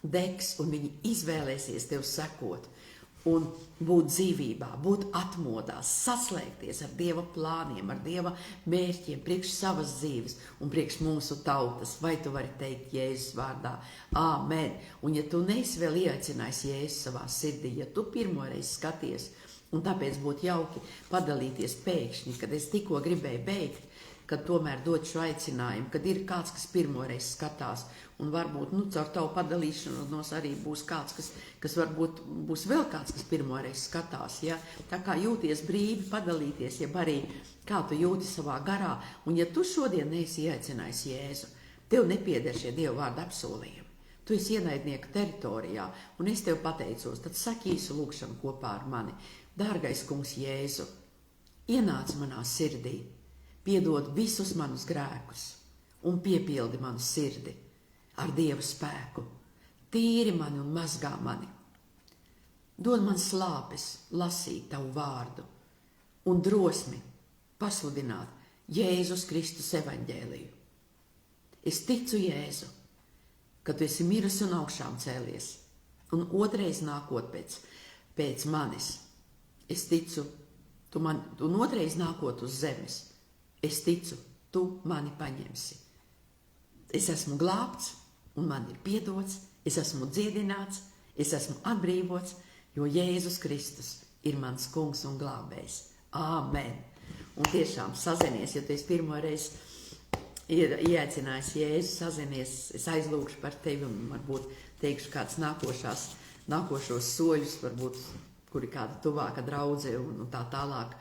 degs, un viņi izvēlēsies tev sekot un būt dzīvībā, būt atmodās, saslēgties ar Dieva plāniem, ar Dieva mērķiem, priekš savas dzīves un priekš mūsu tautas. Vai tu vari teikt Jēzus vārdā? Āmen! Un ja tu neesi vēl ieaicinājis Jēzus savā sirdī, ja tu pirmoreiz skaties, un tāpēc būtu jauki padalīties pēkšņi, kad es tikko gribēju beigt, kad tomēr dod šo aicinājumu, kad ir kāds, kas pirmoreiz skatās, un varbūt, caur tavu padalīšanos arī būs kāds, kas varbūt būs vēl kāds, kas pirmoreiz skatās, ja? Tā kā jūties brīvi padalīties, ja arī kā tu jūti savā garā, un ja tu šodien neesi ieaicinājis Jēzu, tev nepieder šie Dieva vārda apsolījumi. Tu esi ienaidnieka teritorijā, un es tev pateicos, tad saki īsu lūgšanu kopā ar mani. Dārgais kungs Jēzu, ienāc manā sirdī, piedod visus manus grēkus un piepildi manu sirdi ar Dieva spēku. Tīri mani un mazgā mani. Dod man slāpes lasīt tavu vārdu un drosmi pasludināt Jēzus Kristus evaņģēliju. Es ticu Jēzu, ka tu esi miris un augšām cēlies, un otrais nākot pēc manis. Es ticu, un otrais nākot uz zemes. Es ticu, tu mani paņemsi. Es esmu glābts, un man ir piedots, es esmu dziedināts, es esmu atbrīvots, jo Jēzus Kristus ir mans kungs un glābējs. Āmen! Un tiešām sazinies, ja tu esi pirmoreiz ieaicinājis Jēzu, sazinies, es aizlūgšu par tevi un varbūt teikšu kāds nākošos soļus, varbūt, kuri kāda tuvāka draudze un tā tālāk.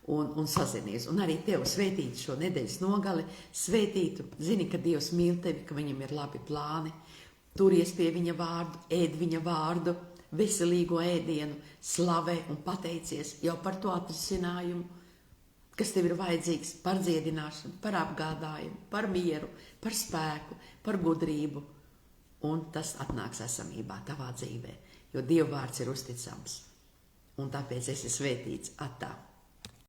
Un sazinies. Un arī tev svētītu šo nedēļas nogali, svētītu, zini, ka Dievs mīl tevi, ka viņam ir labi plāni, turies pie viņa vārdu, ēd viņa vārdu, veselīgo ēdienu, slavē un pateicies jau par to atrisinājumu, kas tev ir vajadzīgs, par dziedināšanu, par apgādājumu, par mieru, par spēku, par gudrību. Un tas atnāks esamībā tavā dzīvē, jo Dieva vārds ir uzticams. Un tāpēc esi svētīts. Atā.